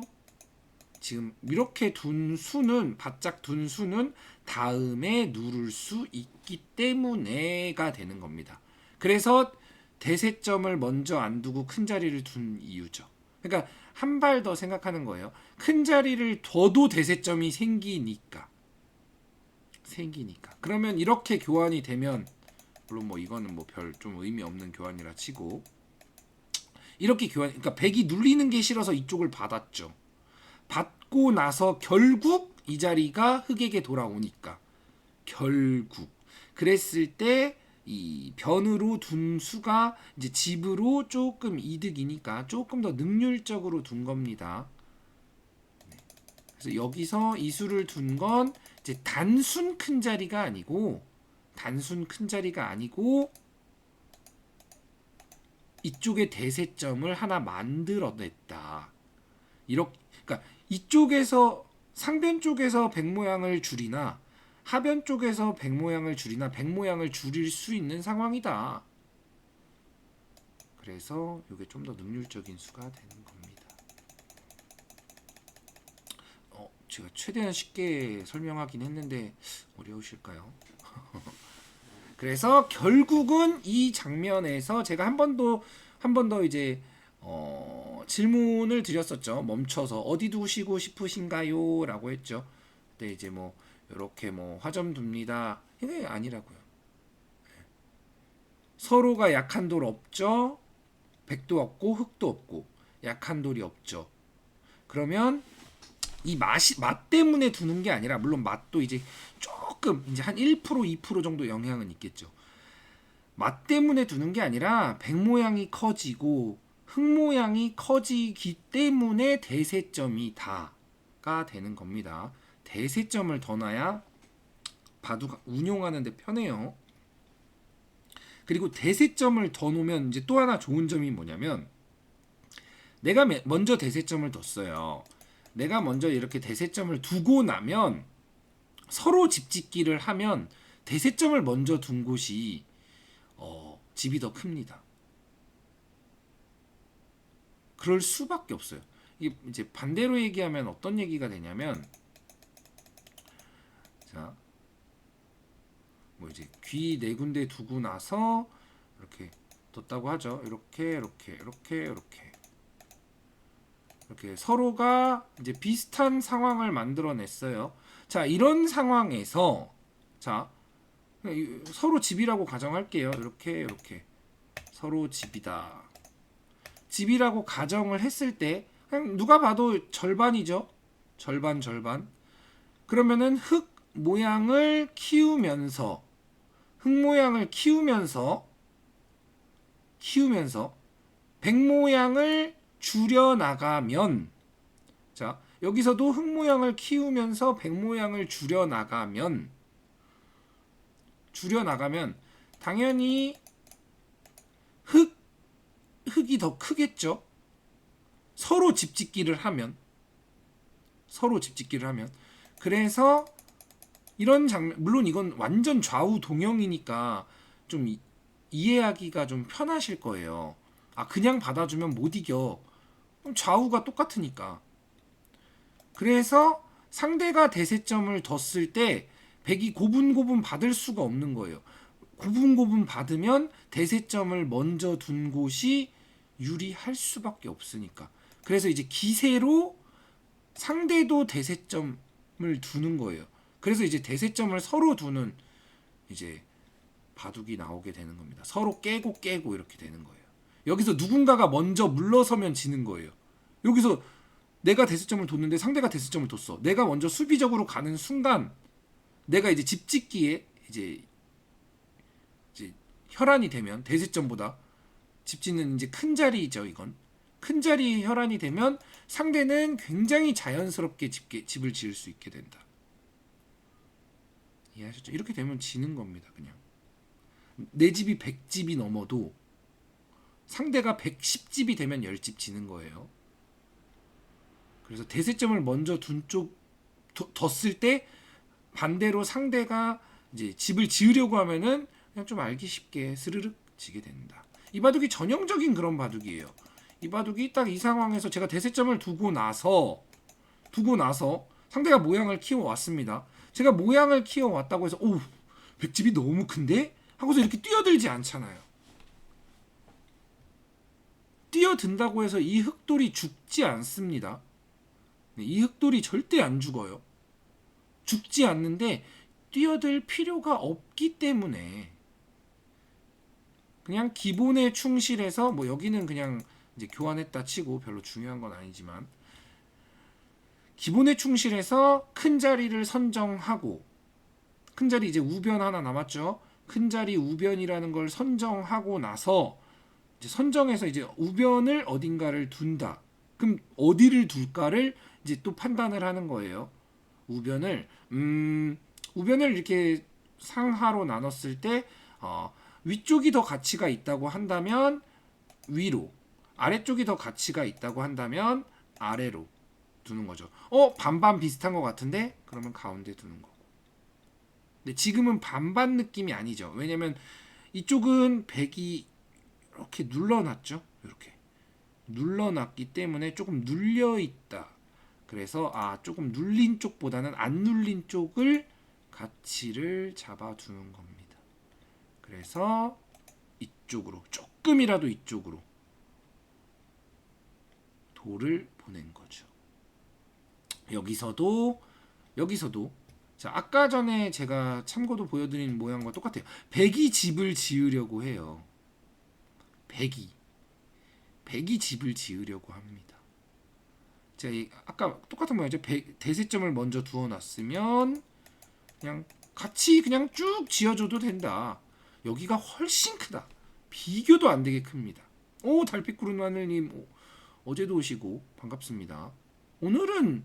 지금 이렇게 바짝 둔 수는 다음에 누를 수 있기 때문에가 되는 겁니다. 그래서 대세점을 먼저 안 두고 큰 자리를 둔 이유죠. 그러니까 한 발 더 생각하는 거예요. 큰 자리를 둬도 대세점이 생기니까. 그러면 이렇게 교환이 되면 물론 뭐 이거는 뭐 별 좀 의미 없는 교환이라 치고 이렇게 그러니까 백이 눌리는 게 싫어서 이쪽을 받았죠. 받고 나서 결국 이 자리가 흑에게 돌아오니까 결국 그랬을 때 이 변으로 둔 수가 이제 집으로 조금 이득이니까 조금 더 능률적으로 둔 겁니다. 그래서 여기서 이 수를 둔 건 이제 단순 큰 자리가 아니고 이쪽에 대세점을 하나 만들어냈다. 이렇게 그러니까 이쪽에서 상변 쪽에서 백 모양을 줄이나 하변 쪽에서 백 모양을 줄이나 백 모양을 줄일 수 있는 상황이다. 그래서 이게 좀 더 능률적인 수가 되는 겁니다. 제가 최대한 쉽게 설명하긴 했는데 어려우실까요? 그래서 결국은 이 장면에서 제가 한 번 더 이제 질문을 드렸었죠. 멈춰서 어디 두시고 싶으신가요? 라고 했죠. 근데 이제 뭐 이렇게 뭐 화점 둡니다. 이게 아니라고요. 서로가 약한 돌 없죠. 백도 없고 흙도 없고 약한 돌이 없죠. 그러면 이 맛 때문에 두는 게 아니라, 물론 맛도 이제 조금 이제 한 1% 2% 정도 영향은 있겠죠. 맛 때문에 두는 게 아니라 백 모양이 커지고 흙 모양이 커지기 때문에 대세점이 다가 되는 겁니다. 대세점을 더 놔야 바둑 운용하는 데 편해요. 그리고 대세점을 더 놓으면 이제 또 하나 좋은 점이 뭐냐면, 내가 먼저 대세점을 뒀어요. 내가 먼저 이렇게 대세점을 두고 나면 서로 집짓기를 하면 대세점을 먼저 둔 곳이 집이 더 큽니다. 그럴 수밖에 없어요. 이게 이제 반대로 얘기하면 어떤 얘기가 되냐면, 자, 뭐 이제 귀 네 군데 두고 나서 이렇게 뒀다고 하죠. 이렇게 서로가 이제 비슷한 상황을 만들어냈어요. 자, 이런 상황에서 자, 서로 집이라고 가정할게요. 이렇게 서로 집이다. 집이라고 가정을 했을 때 그냥 누가 봐도 절반이죠. 절반. 그러면은 흙 모양을 키우면서 백 모양을 줄여 나가면, 자, 여기서도 흙 모양을 키우면서 백 모양을 줄여 나가면 당연히 흙이 더 크겠죠. 서로 집짓기를 하면. 그래서 이런 장면, 물론 이건 완전 좌우 동형이니까 좀 이해하기가 좀 편하실 거예요. 아, 그냥 받아주면 못 이겨. 그럼 좌우가 똑같으니까. 그래서 상대가 대세점을 뒀을 때 백이 고분고분 받을 수가 없는 거예요. 고분고분 받으면 대세점을 먼저 둔 곳이 유리할 수밖에 없으니까. 그래서 이제 기세로 상대도 대세점을 두는 거예요. 그래서 이제 대세점을 서로 두는 이제 바둑이 나오게 되는 겁니다. 서로 깨고 이렇게 되는 거예요. 여기서 누군가가 먼저 물러서면 지는 거예요. 여기서 내가 대세점을 뒀는데 상대가 대세점을 뒀어. 내가 먼저 수비적으로 가는 순간 내가 이제 집짓기에 이제 혈안이 되면, 대세점보다 집짓는 이제 큰 자리죠. 이건 큰 자리 혈안이 되면 상대는 굉장히 자연스럽게 집을 지을 수 있게 된다. 이해하셨죠? 이렇게 되면 지는 겁니다. 그냥 내 집이 100집이 넘어도 상대가 110집이 되면 10집 지는 거예요. 그래서 대세점을 먼저 뒀을 때 반대로 상대가 이제 집을 지으려고 하면은 그냥 좀 알기 쉽게 스르륵 지게 된다. 이 바둑이 전형적인 그런 바둑이에요. 이 바둑이 딱 이 상황에서 제가 대세점을 두고 나서 상대가 모양을 키워왔습니다. 제가 모양을 키워왔다고 해서 오, 백집이 너무 큰데? 하고서 이렇게 뛰어들지 않잖아요. 뛰어든다고 해서 이 흑돌이 죽지 않습니다. 이 흑돌이 절대 안 죽어요. 죽지 않는데 뛰어들 필요가 없기 때문에 그냥 기본에 충실해서, 뭐 여기는 그냥 이제 교환했다 치고 별로 중요한 건 아니지만, 기본에 충실해서 큰 자리를 선정하고, 큰 자리 이제 우변 하나 남았죠. 큰 자리 우변이라는 걸 선정하고 나서 이제 선정해서 이제 우변을 어딘가를 둔다. 그럼 어디를 둘까를 이제 또 판단을 하는 거예요. 우변을 이렇게 상하로 나눴을 때 위쪽이 더 가치가 있다고 한다면 위로, 아래쪽이 더 가치가 있다고 한다면 아래로 두는 거죠. 반반 비슷한 것 같은데? 그러면 가운데 두는 거고. 근데 지금은 반반 느낌이 아니죠. 왜냐면 이쪽은 백이 이렇게 눌러놨죠. 이렇게 눌러놨기 때문에 조금 눌려 있다. 그래서 조금 눌린 쪽보다는 안 눌린 쪽을 가치를 잡아두는 겁니다. 그래서 이쪽으로 조금이라도 이쪽으로 돌을 보낸 거죠. 여기서도 자, 아까 전에 제가 참고도 보여드린 모양과 똑같아요. 백이 집을 지으려고 해요. 백이 집을 지으려고 합니다. 제가 아까 똑같은 모양이죠. 대세점을 먼저 두어놨으면 그냥 같이 그냥 쭉 지어줘도 된다. 여기가 훨씬 크다. 비교도 안 되게 큽니다. 오, 달빛구름 하늘님 어제도 오시고 반갑습니다. 오늘은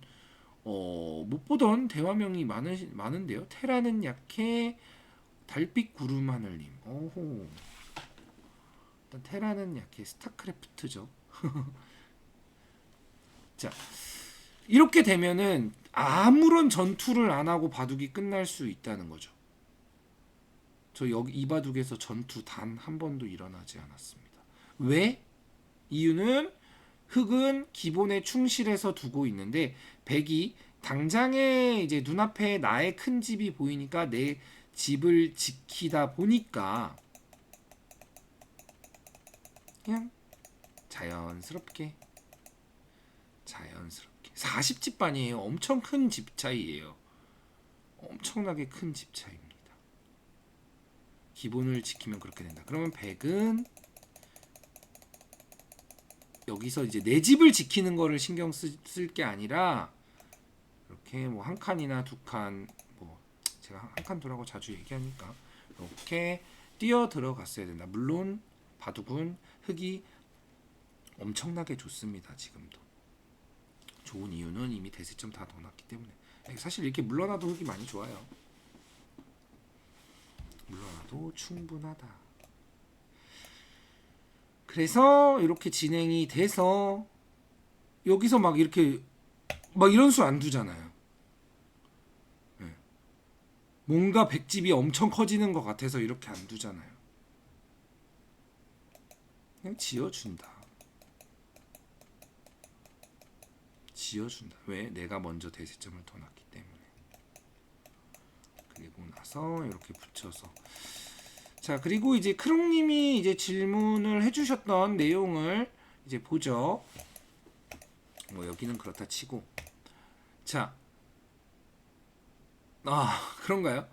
못 보던 대화명이 많은데요. 테라는 약해, 달빛구름 하늘님. 오호. 일단 테라는 약해, 스타크래프트죠. 자, 이렇게 되면은 아무런 전투를 안 하고 바둑이 끝날 수 있다는 거죠. 저 여기 이 바둑에서 전투 단 한 번도 일어나지 않았습니다. 왜? 이유는 흑은 기본에 충실해서 두고 있는데 백이 당장에 이제 눈앞에 나의 큰 집이 보이니까 내 집을 지키다 보니까 그냥 자연스럽게 40집 반이에요. 엄청 큰 집 차이예요. 엄청나게 큰 집 차이입니다. 기본을 지키면 그렇게 된다. 그러면 백은 여기서 이제 내 집을 지키는 거를 신경 쓸 게 아니라 이렇게 뭐 한 칸이나 두 칸, 뭐 제가 한 칸 두라고 자주 얘기하니까 이렇게 뛰어 들어갔어야 된다. 물론 바둑은 흑이 엄청나게 좋습니다. 지금도 좋은 이유는 이미 대세점 다 넣어놨기 때문에. 사실 이렇게 물러나도 흑이 많이 좋아요. 물러나도 충분하다. 그래서 이렇게 진행이 돼서 여기서 막 이렇게 막 이런 수 안 두잖아요. 네. 뭔가 백집이 엄청 커지는 것 같아서 이렇게 안 두잖아요. 그냥 지어준다. 왜? 내가 먼저 대세점을 더 놨기 때문에. 그리고 나서 이렇게 붙여서. 자, 그리고 이제 크롱님이 이제 질문을 해주셨던 내용을 이제 보죠. 뭐 여기는 그렇다 치고. 자, 그런가요?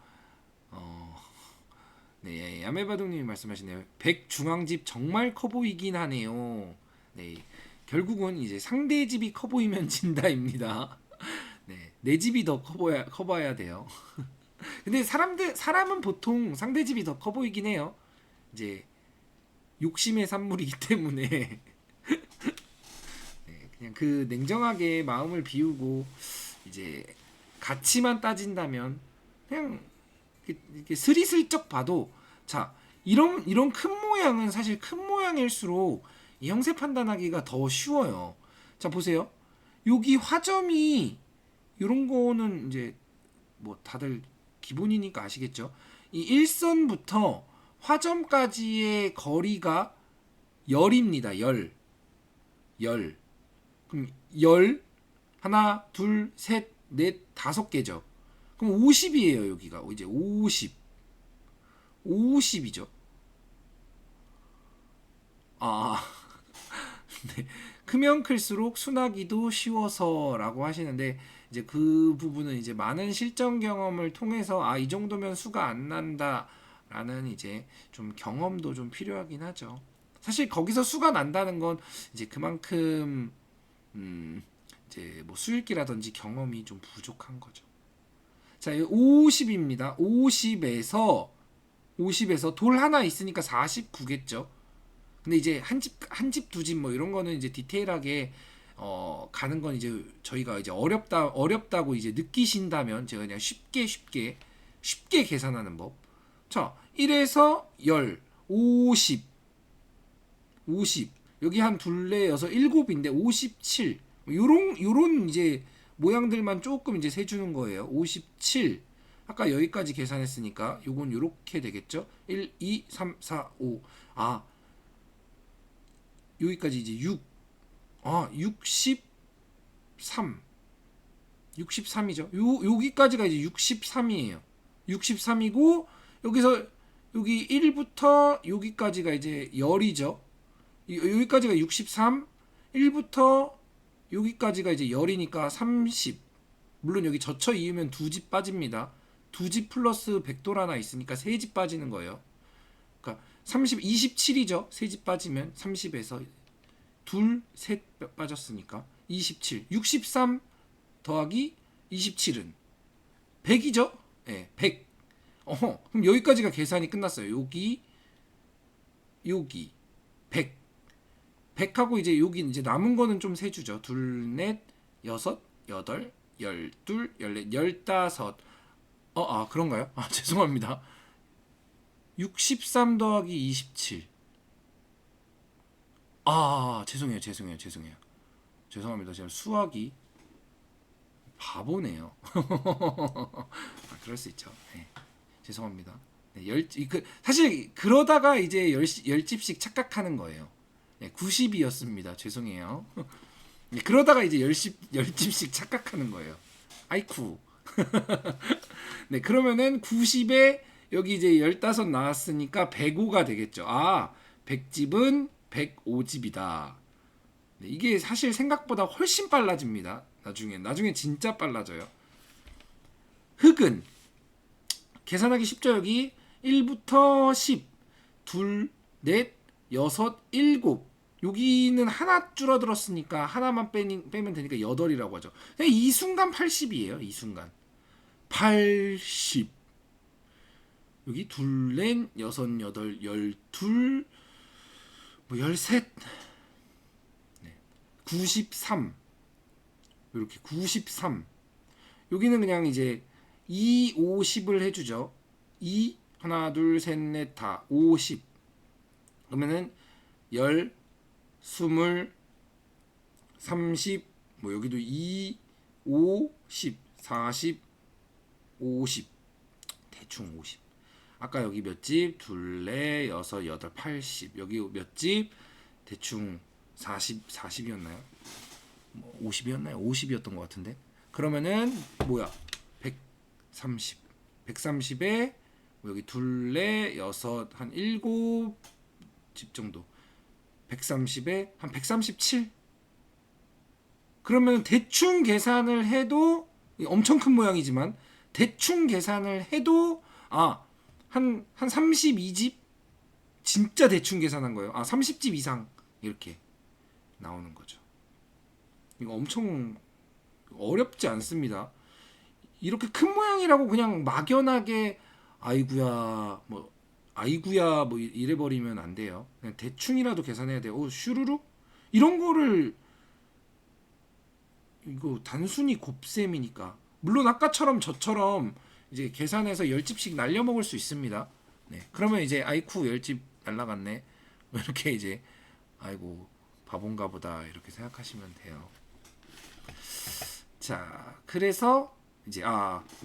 네, 야매바둑님이 말씀하시네요. 백중앙집 정말 커 보이긴 하네요. 네, 결국은 이제 상대 집이 커 보이면 진다입니다. 네, 내 집이 더 커봐야 돼요. 근데 사람은 보통 상대 집이 더 커 보이긴 해요. 이제 욕심의 산물이기 때문에 네, 그냥 그 냉정하게 마음을 비우고 이제 가치만 따진다면 그냥 이렇게 스리슬쩍 봐도 자 이런 큰 모양은 사실 큰 모양일수록 이 형세 판단하기가 더 쉬워요. 자 보세요. 여기 화점이 이런 거는 이제 뭐 다들 기본이니까 아시겠죠? 이 일선부터 화점까지의 거리가 열입니다. 열. 그럼 열 하나, 둘, 셋, 넷, 다섯 개죠. 그럼 50이에요. 여기가 이제 50이죠. 네. 크면 클수록 순하기도 쉬워서라고 하시는데 이제 그 부분은 이제 많은 실전 경험을 통해서 이 정도면 수가 안 난다라는 이제 좀 경험도 좀 필요하긴 하죠. 사실 거기서 수가 난다는 건 이제 그만큼 이제 뭐 수읽기라든지 경험이 좀 부족한 거죠. 자, 50입니다. 50에서 돌 하나 있으니까 49겠죠. 근데 이제 한 집 두 집 뭐 이런 거는 이제 디테일하게 가는 건 이제 저희가 이제 어렵다고 이제 느끼신다면 제가 그냥 쉽게 계산하는 법. 자, 1에서 10, 50 여기 한 둘레 여섯 7인데 57 요런 이제 모양들만 조금 이제 세주는 거예요. 57 아까 여기까지 계산했으니까 요건 요렇게 되겠죠. 1, 2, 3, 4, 5 여기까지 이제 63이죠. 여기까지가 이제 63이에요. 63이고 여기서 여기 1부터 여기까지가 이제 열이죠. 여기까지가 63, 1부터 여기까지가 이제 열이니까 30. 물론 여기 젖혀 이으면 두 집 빠집니다. 두 집 플러스 백돌 하나 있으니까 세 집 빠지는 거예요. 그러니까 30, 27이죠. 세 집 빠지면 30에서 둘, 셋 빠졌으니까 27. 63 더하기 27은 100이죠? 예, 100. 그럼 여기까지가 계산이 끝났어요. 여기 100. 100하고 이제 여기 이제 남은 거는 좀 세주죠. 둘, 넷, 여섯, 여덟, 열둘, 열넷, 열다섯. 그런가요? 죄송합니다. 63 더하기 27. 죄송해요. 죄송합니다. 제가 수학이 바보네요. 그럴 수 있죠. 네. 죄송합니다. 네, 사실 그러다가 이제 10집씩 착각하는 거예요. 네, 90이었습니다. 죄송해요. 네, 그러다가 이제 10집씩 착각하는 거예요. 아이쿠. 네, 그러면은 90에 여기 이제 15 나왔으니까 105가 되겠죠. 100집은 105집이다. 네, 이게 사실 생각보다 훨씬 빨라집니다. 나중에 진짜 빨라져요. 흙은 계산하기 쉽죠. 여기 1부터 10, 둘, 넷, 여섯, 일곱. 여기는 하나 줄어들었으니까 하나만 빼면 되니까 8이라고 하죠. 이 순간 80이에요. 이 순간 80. 여기 둘, 넷, 여섯, 여덟, 열둘, 열셋, 93. 이렇게 93. 여기는 그냥 이제 2, 50을 해주죠. 2, 하나, 둘, 셋, 넷, 다 50. 그러면은 10, 20, 30, 여기도 2, 5, 10, 40, 50. 대충 50. 아까 여기 몇 집? 둘, 넷, 여섯, 여덟, 80. 여기 몇 집? 대충 40이었나요? 50이었나요? 50이었던 것 같은데. 그러면은 130. 130에 여기 둘, 넷, 여섯, 한 7집 정도. 130에 한 137. 그러면 대충 계산을 해도 엄청 큰 모양이지만 대충 계산을 해도 한 32집 진짜 대충 계산한 거예요. 30집 이상 이렇게 나오는 거죠. 이거 엄청 어렵지 않습니다. 이렇게 큰 모양이라고 그냥 막연하게 아이구야 이래 버리면 안 돼요. 그냥 대충이라도 계산해야 돼요. 슈루룩 이런 거를 이거 단순히 곱셈이니까. 물론 아까처럼 저처럼 이제 계산해서 10집씩 날려 먹을 수 있습니다. 네. 그러면 이제 아이쿠 10집 날라갔네. 이렇게 이제 아이고 바본가 보다 이렇게 생각하시면 돼요. 자, 그래서 이제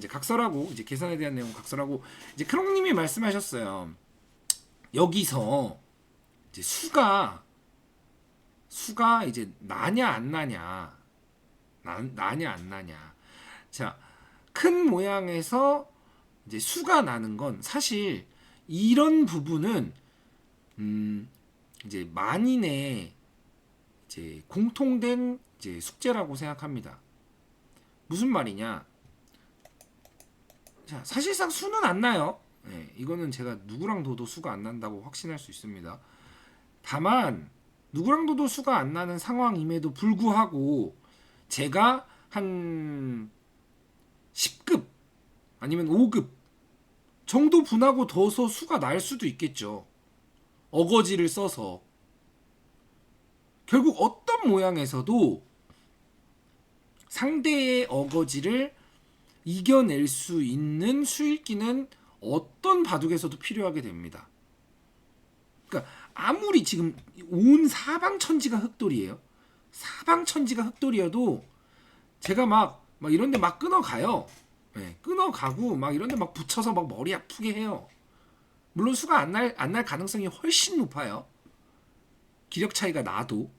각설하고 이제 계산에 대한 내용 각설하고 이제 크롱님이 말씀하셨어요. 여기서 이제 수가 이제 나냐 안 나냐, 나냐 안 나냐. 자, 큰 모양에서 이제 수가 나는 건 사실 이런 부분은 이제 만인의 이제 공통된 이제 숙제라고 생각합니다. 무슨 말이냐? 자, 사실상 수는 안 나요. 네, 이거는 제가 누구랑 둬도 수가 안 난다고 확신할 수 있습니다. 다만 누구랑 둬도 수가 안 나는 상황임에도 불구하고 제가 한 10급 아니면 5급 정도 분하고 더서 수가 날 수도 있겠죠. 어거지를 써서. 결국 어떤 모양에서도 상대의 어거지를 이겨낼 수 있는 수읽기는 어떤 바둑에서도 필요하게 됩니다. 그러니까 아무리 지금 온 사방천지가 흑돌이에요. 사방천지가 흑돌이어도 제가 막 이런데 막 끊어가요. 네, 끊어가고 막 이런데 막 붙여서 막 머리 아프게 해요. 물론 수가 안 날 가능성이 훨씬 높아요. 기력 차이가 나도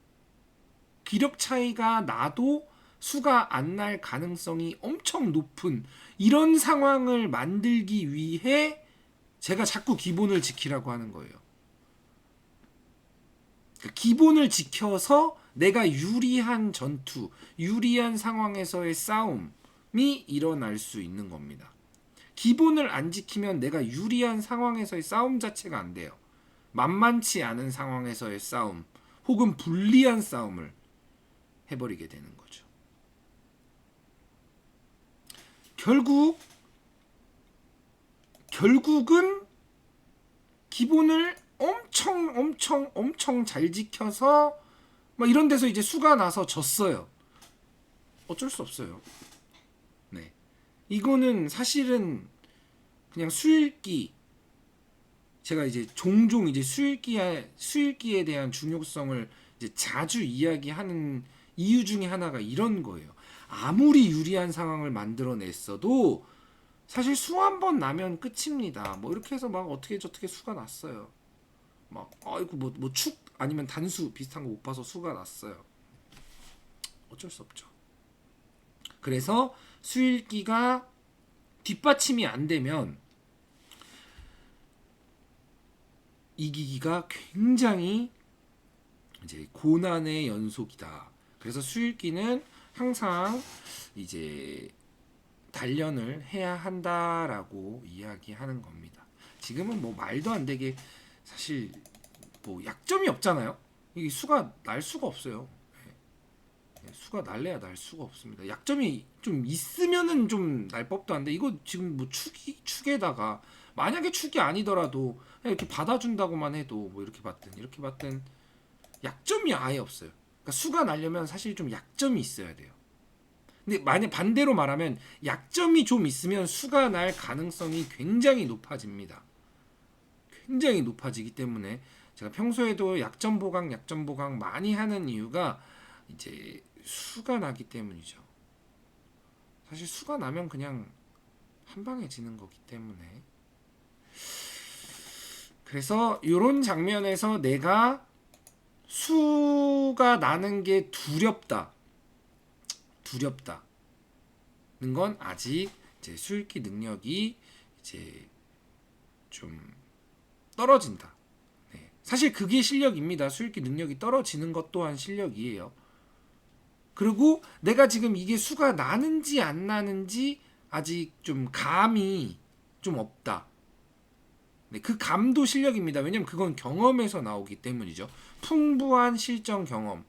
수가 안 날 가능성이 엄청 높은 이런 상황을 만들기 위해 제가 자꾸 기본을 지키라고 하는 거예요. 그러니까 기본을 지켜서 내가 유리한 전투, 유리한 상황에서의 싸움이 일어날 수 있는 겁니다. 기본을 안 지키면 내가 유리한 상황에서의 싸움 자체가 안 돼요. 만만치 않은 상황에서의 싸움 혹은 불리한 싸움을 해버리게 되는 거죠. 결국은 기본을 엄청 잘 지켜서 막 이런 데서 이제 수가 나서 졌어요. 어쩔 수 없어요. 네. 이거는 사실은 그냥 수읽기, 제가 이제 종종 이제 수읽기에 대한 중요성을 이제 자주 이야기하는 이유 중에 하나가 이런 거예요. 아무리 유리한 상황을 만들어냈어도 사실 수 한 번 나면 끝입니다. 뭐 이렇게 해서 막 어떻게 저렇게 수가 났어요. 막 아이고 뭐 축 아니면 단수 비슷한 거 못 봐서 수가 났어요. 어쩔 수 없죠. 그래서 수읽기가 뒷받침이 안 되면 이기기가 굉장히 이제 고난의 연속이다. 그래서 수읽기는 항상 이제 단련을 해야 한다라고 이야기하는 겁니다. 지금은 뭐 말도 안 되게 사실 뭐 약점이 없잖아요. 이게 수가 날 수가 없어요. 수가 날래야 날 수가 없습니다. 약점이 좀 있으면은 좀 날 법도 한데 이거 지금 뭐 축에다가 만약에 축이 아니더라도 이렇게 받아준다고만 해도 뭐 이렇게 받든 약점이 아예 없어요. 그러니까 수가 나려면 사실 좀 약점이 있어야 돼요. 근데 만약 반대로 말하면 약점이 좀 있으면 수가 날 가능성이 굉장히 높아집니다. 굉장히 높아지기 때문에 제가 평소에도 약점 보강 많이 하는 이유가 이제 수가 나기 때문이죠. 사실 수가 나면 그냥 한 방에 지는 거기 때문에. 그래서 이런 장면에서 내가 수가 나는 게 두렵다는 건 아직 이제 수읽기 능력이 이제 좀 떨어진다. 네. 사실 그게 실력입니다. 수읽기 능력이 떨어지는 것 또한 실력이에요. 그리고 내가 지금 이게 수가 나는지 안 나는지 아직 좀 감이 좀 없다. 네, 그 감도 실력입니다. 왜냐면 그건 경험에서 나오기 때문이죠. 풍부한 실전 경험,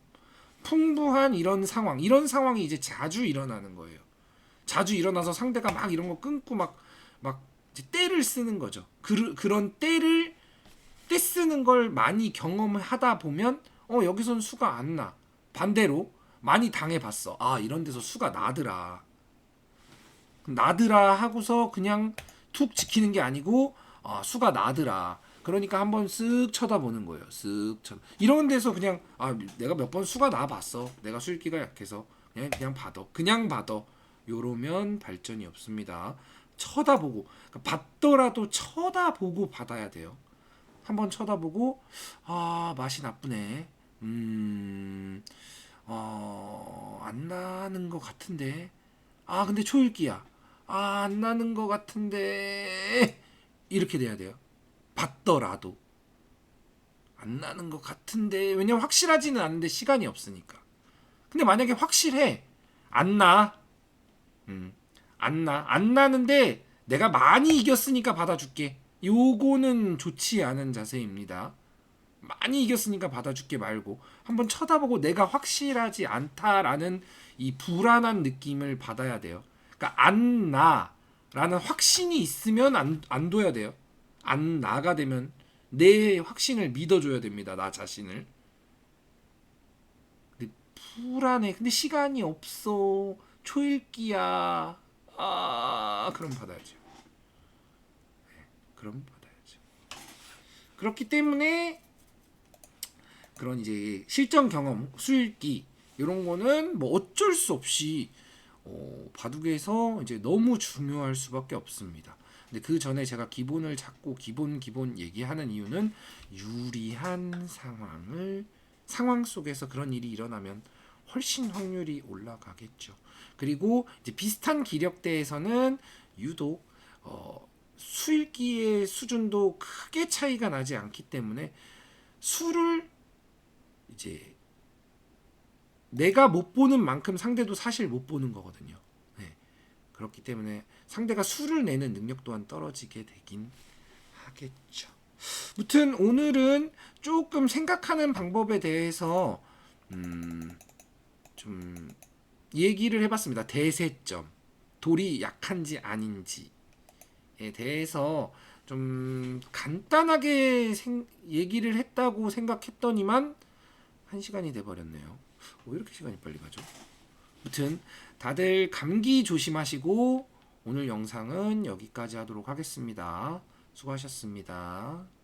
풍부한 이런 상황이 이제 자주 일어나는 거예요. 자주 일어나서 상대가 막 이런 거 끊고 막 이제 때를 쓰는 거죠. 그런 때 쓰는 걸 많이 경험하다 보면 여기선 수가 안 나. 반대로 많이 당해봤어. 아 이런 데서 수가 나더라. 나더라 하고서 그냥 툭 지키는 게 아니고 수가 나더라. 그러니까 한번 쓱 쳐다보는 거예요. 쓱 쳐. 이런 데서 그냥 내가 몇 번 수가 나 봤어. 내가 수읽기가 약해서 그냥 봐도 요러면 발전이 없습니다. 쳐다보고 그러니까 받더라도 쳐다보고 받아야 돼요. 한번 쳐다보고 맛이 나쁘네. 안 나는 것 같은데. 근데 초읽기야. 안 나는 것 같은데. 이렇게 돼야 돼요. 받더라도. 안 나는 것 같은데. 왜냐면 확실하지는 않은데 시간이 없으니까. 근데 만약에 확실해. 안 나. 안 나는데 내가 많이 이겼으니까 받아줄게. 요거는 좋지 않은 자세입니다. 많이 이겼으니까 받아줄게 말고 한번 쳐다보고 내가 확실하지 않다라는 이 불안한 느낌을 받아야 돼요. 그러니까 안 나라는 확신이 있으면 안 둬야 돼요. 안 나가 되면 내 확신을 믿어줘야 됩니다. 나 자신을. 근데 불안해. 근데 시간이 없어. 초읽기야. 그럼 받아야죠. 그럼 받아야죠. 그렇기 때문에 그런 이제 실전 경험, 수읽기 이런 거는 뭐 어쩔 수 없이 바둑에서 이제 너무 중요할 수밖에 없습니다. 근데 그 전에 제가 기본을 잡고 기본 얘기하는 이유는 유리한 상황 속에서 그런 일이 일어나면 훨씬 확률이 올라가겠죠. 그리고 이제 비슷한 기력대에서는 유독 수읽기의 수준도 크게 차이가 나지 않기 때문에 수를 이제 내가 못 보는 만큼 상대도 사실 못 보는 거거든요. 네. 그렇기 때문에 상대가 수를 내는 능력 또한 떨어지게 되긴 하겠죠. 무튼 오늘은 조금 생각하는 방법에 대해서 좀 얘기를 해봤습니다. 대세점, 돌이 약한지 아닌지에 대해서 좀 간단하게 얘기를 했다고 생각했더니만 1시간이 돼버렸네요. 왜 이렇게 시간이 빨리 가죠? 아무튼 다들 감기 조심하시고 오늘 영상은 여기까지 하도록 하겠습니다. 수고하셨습니다.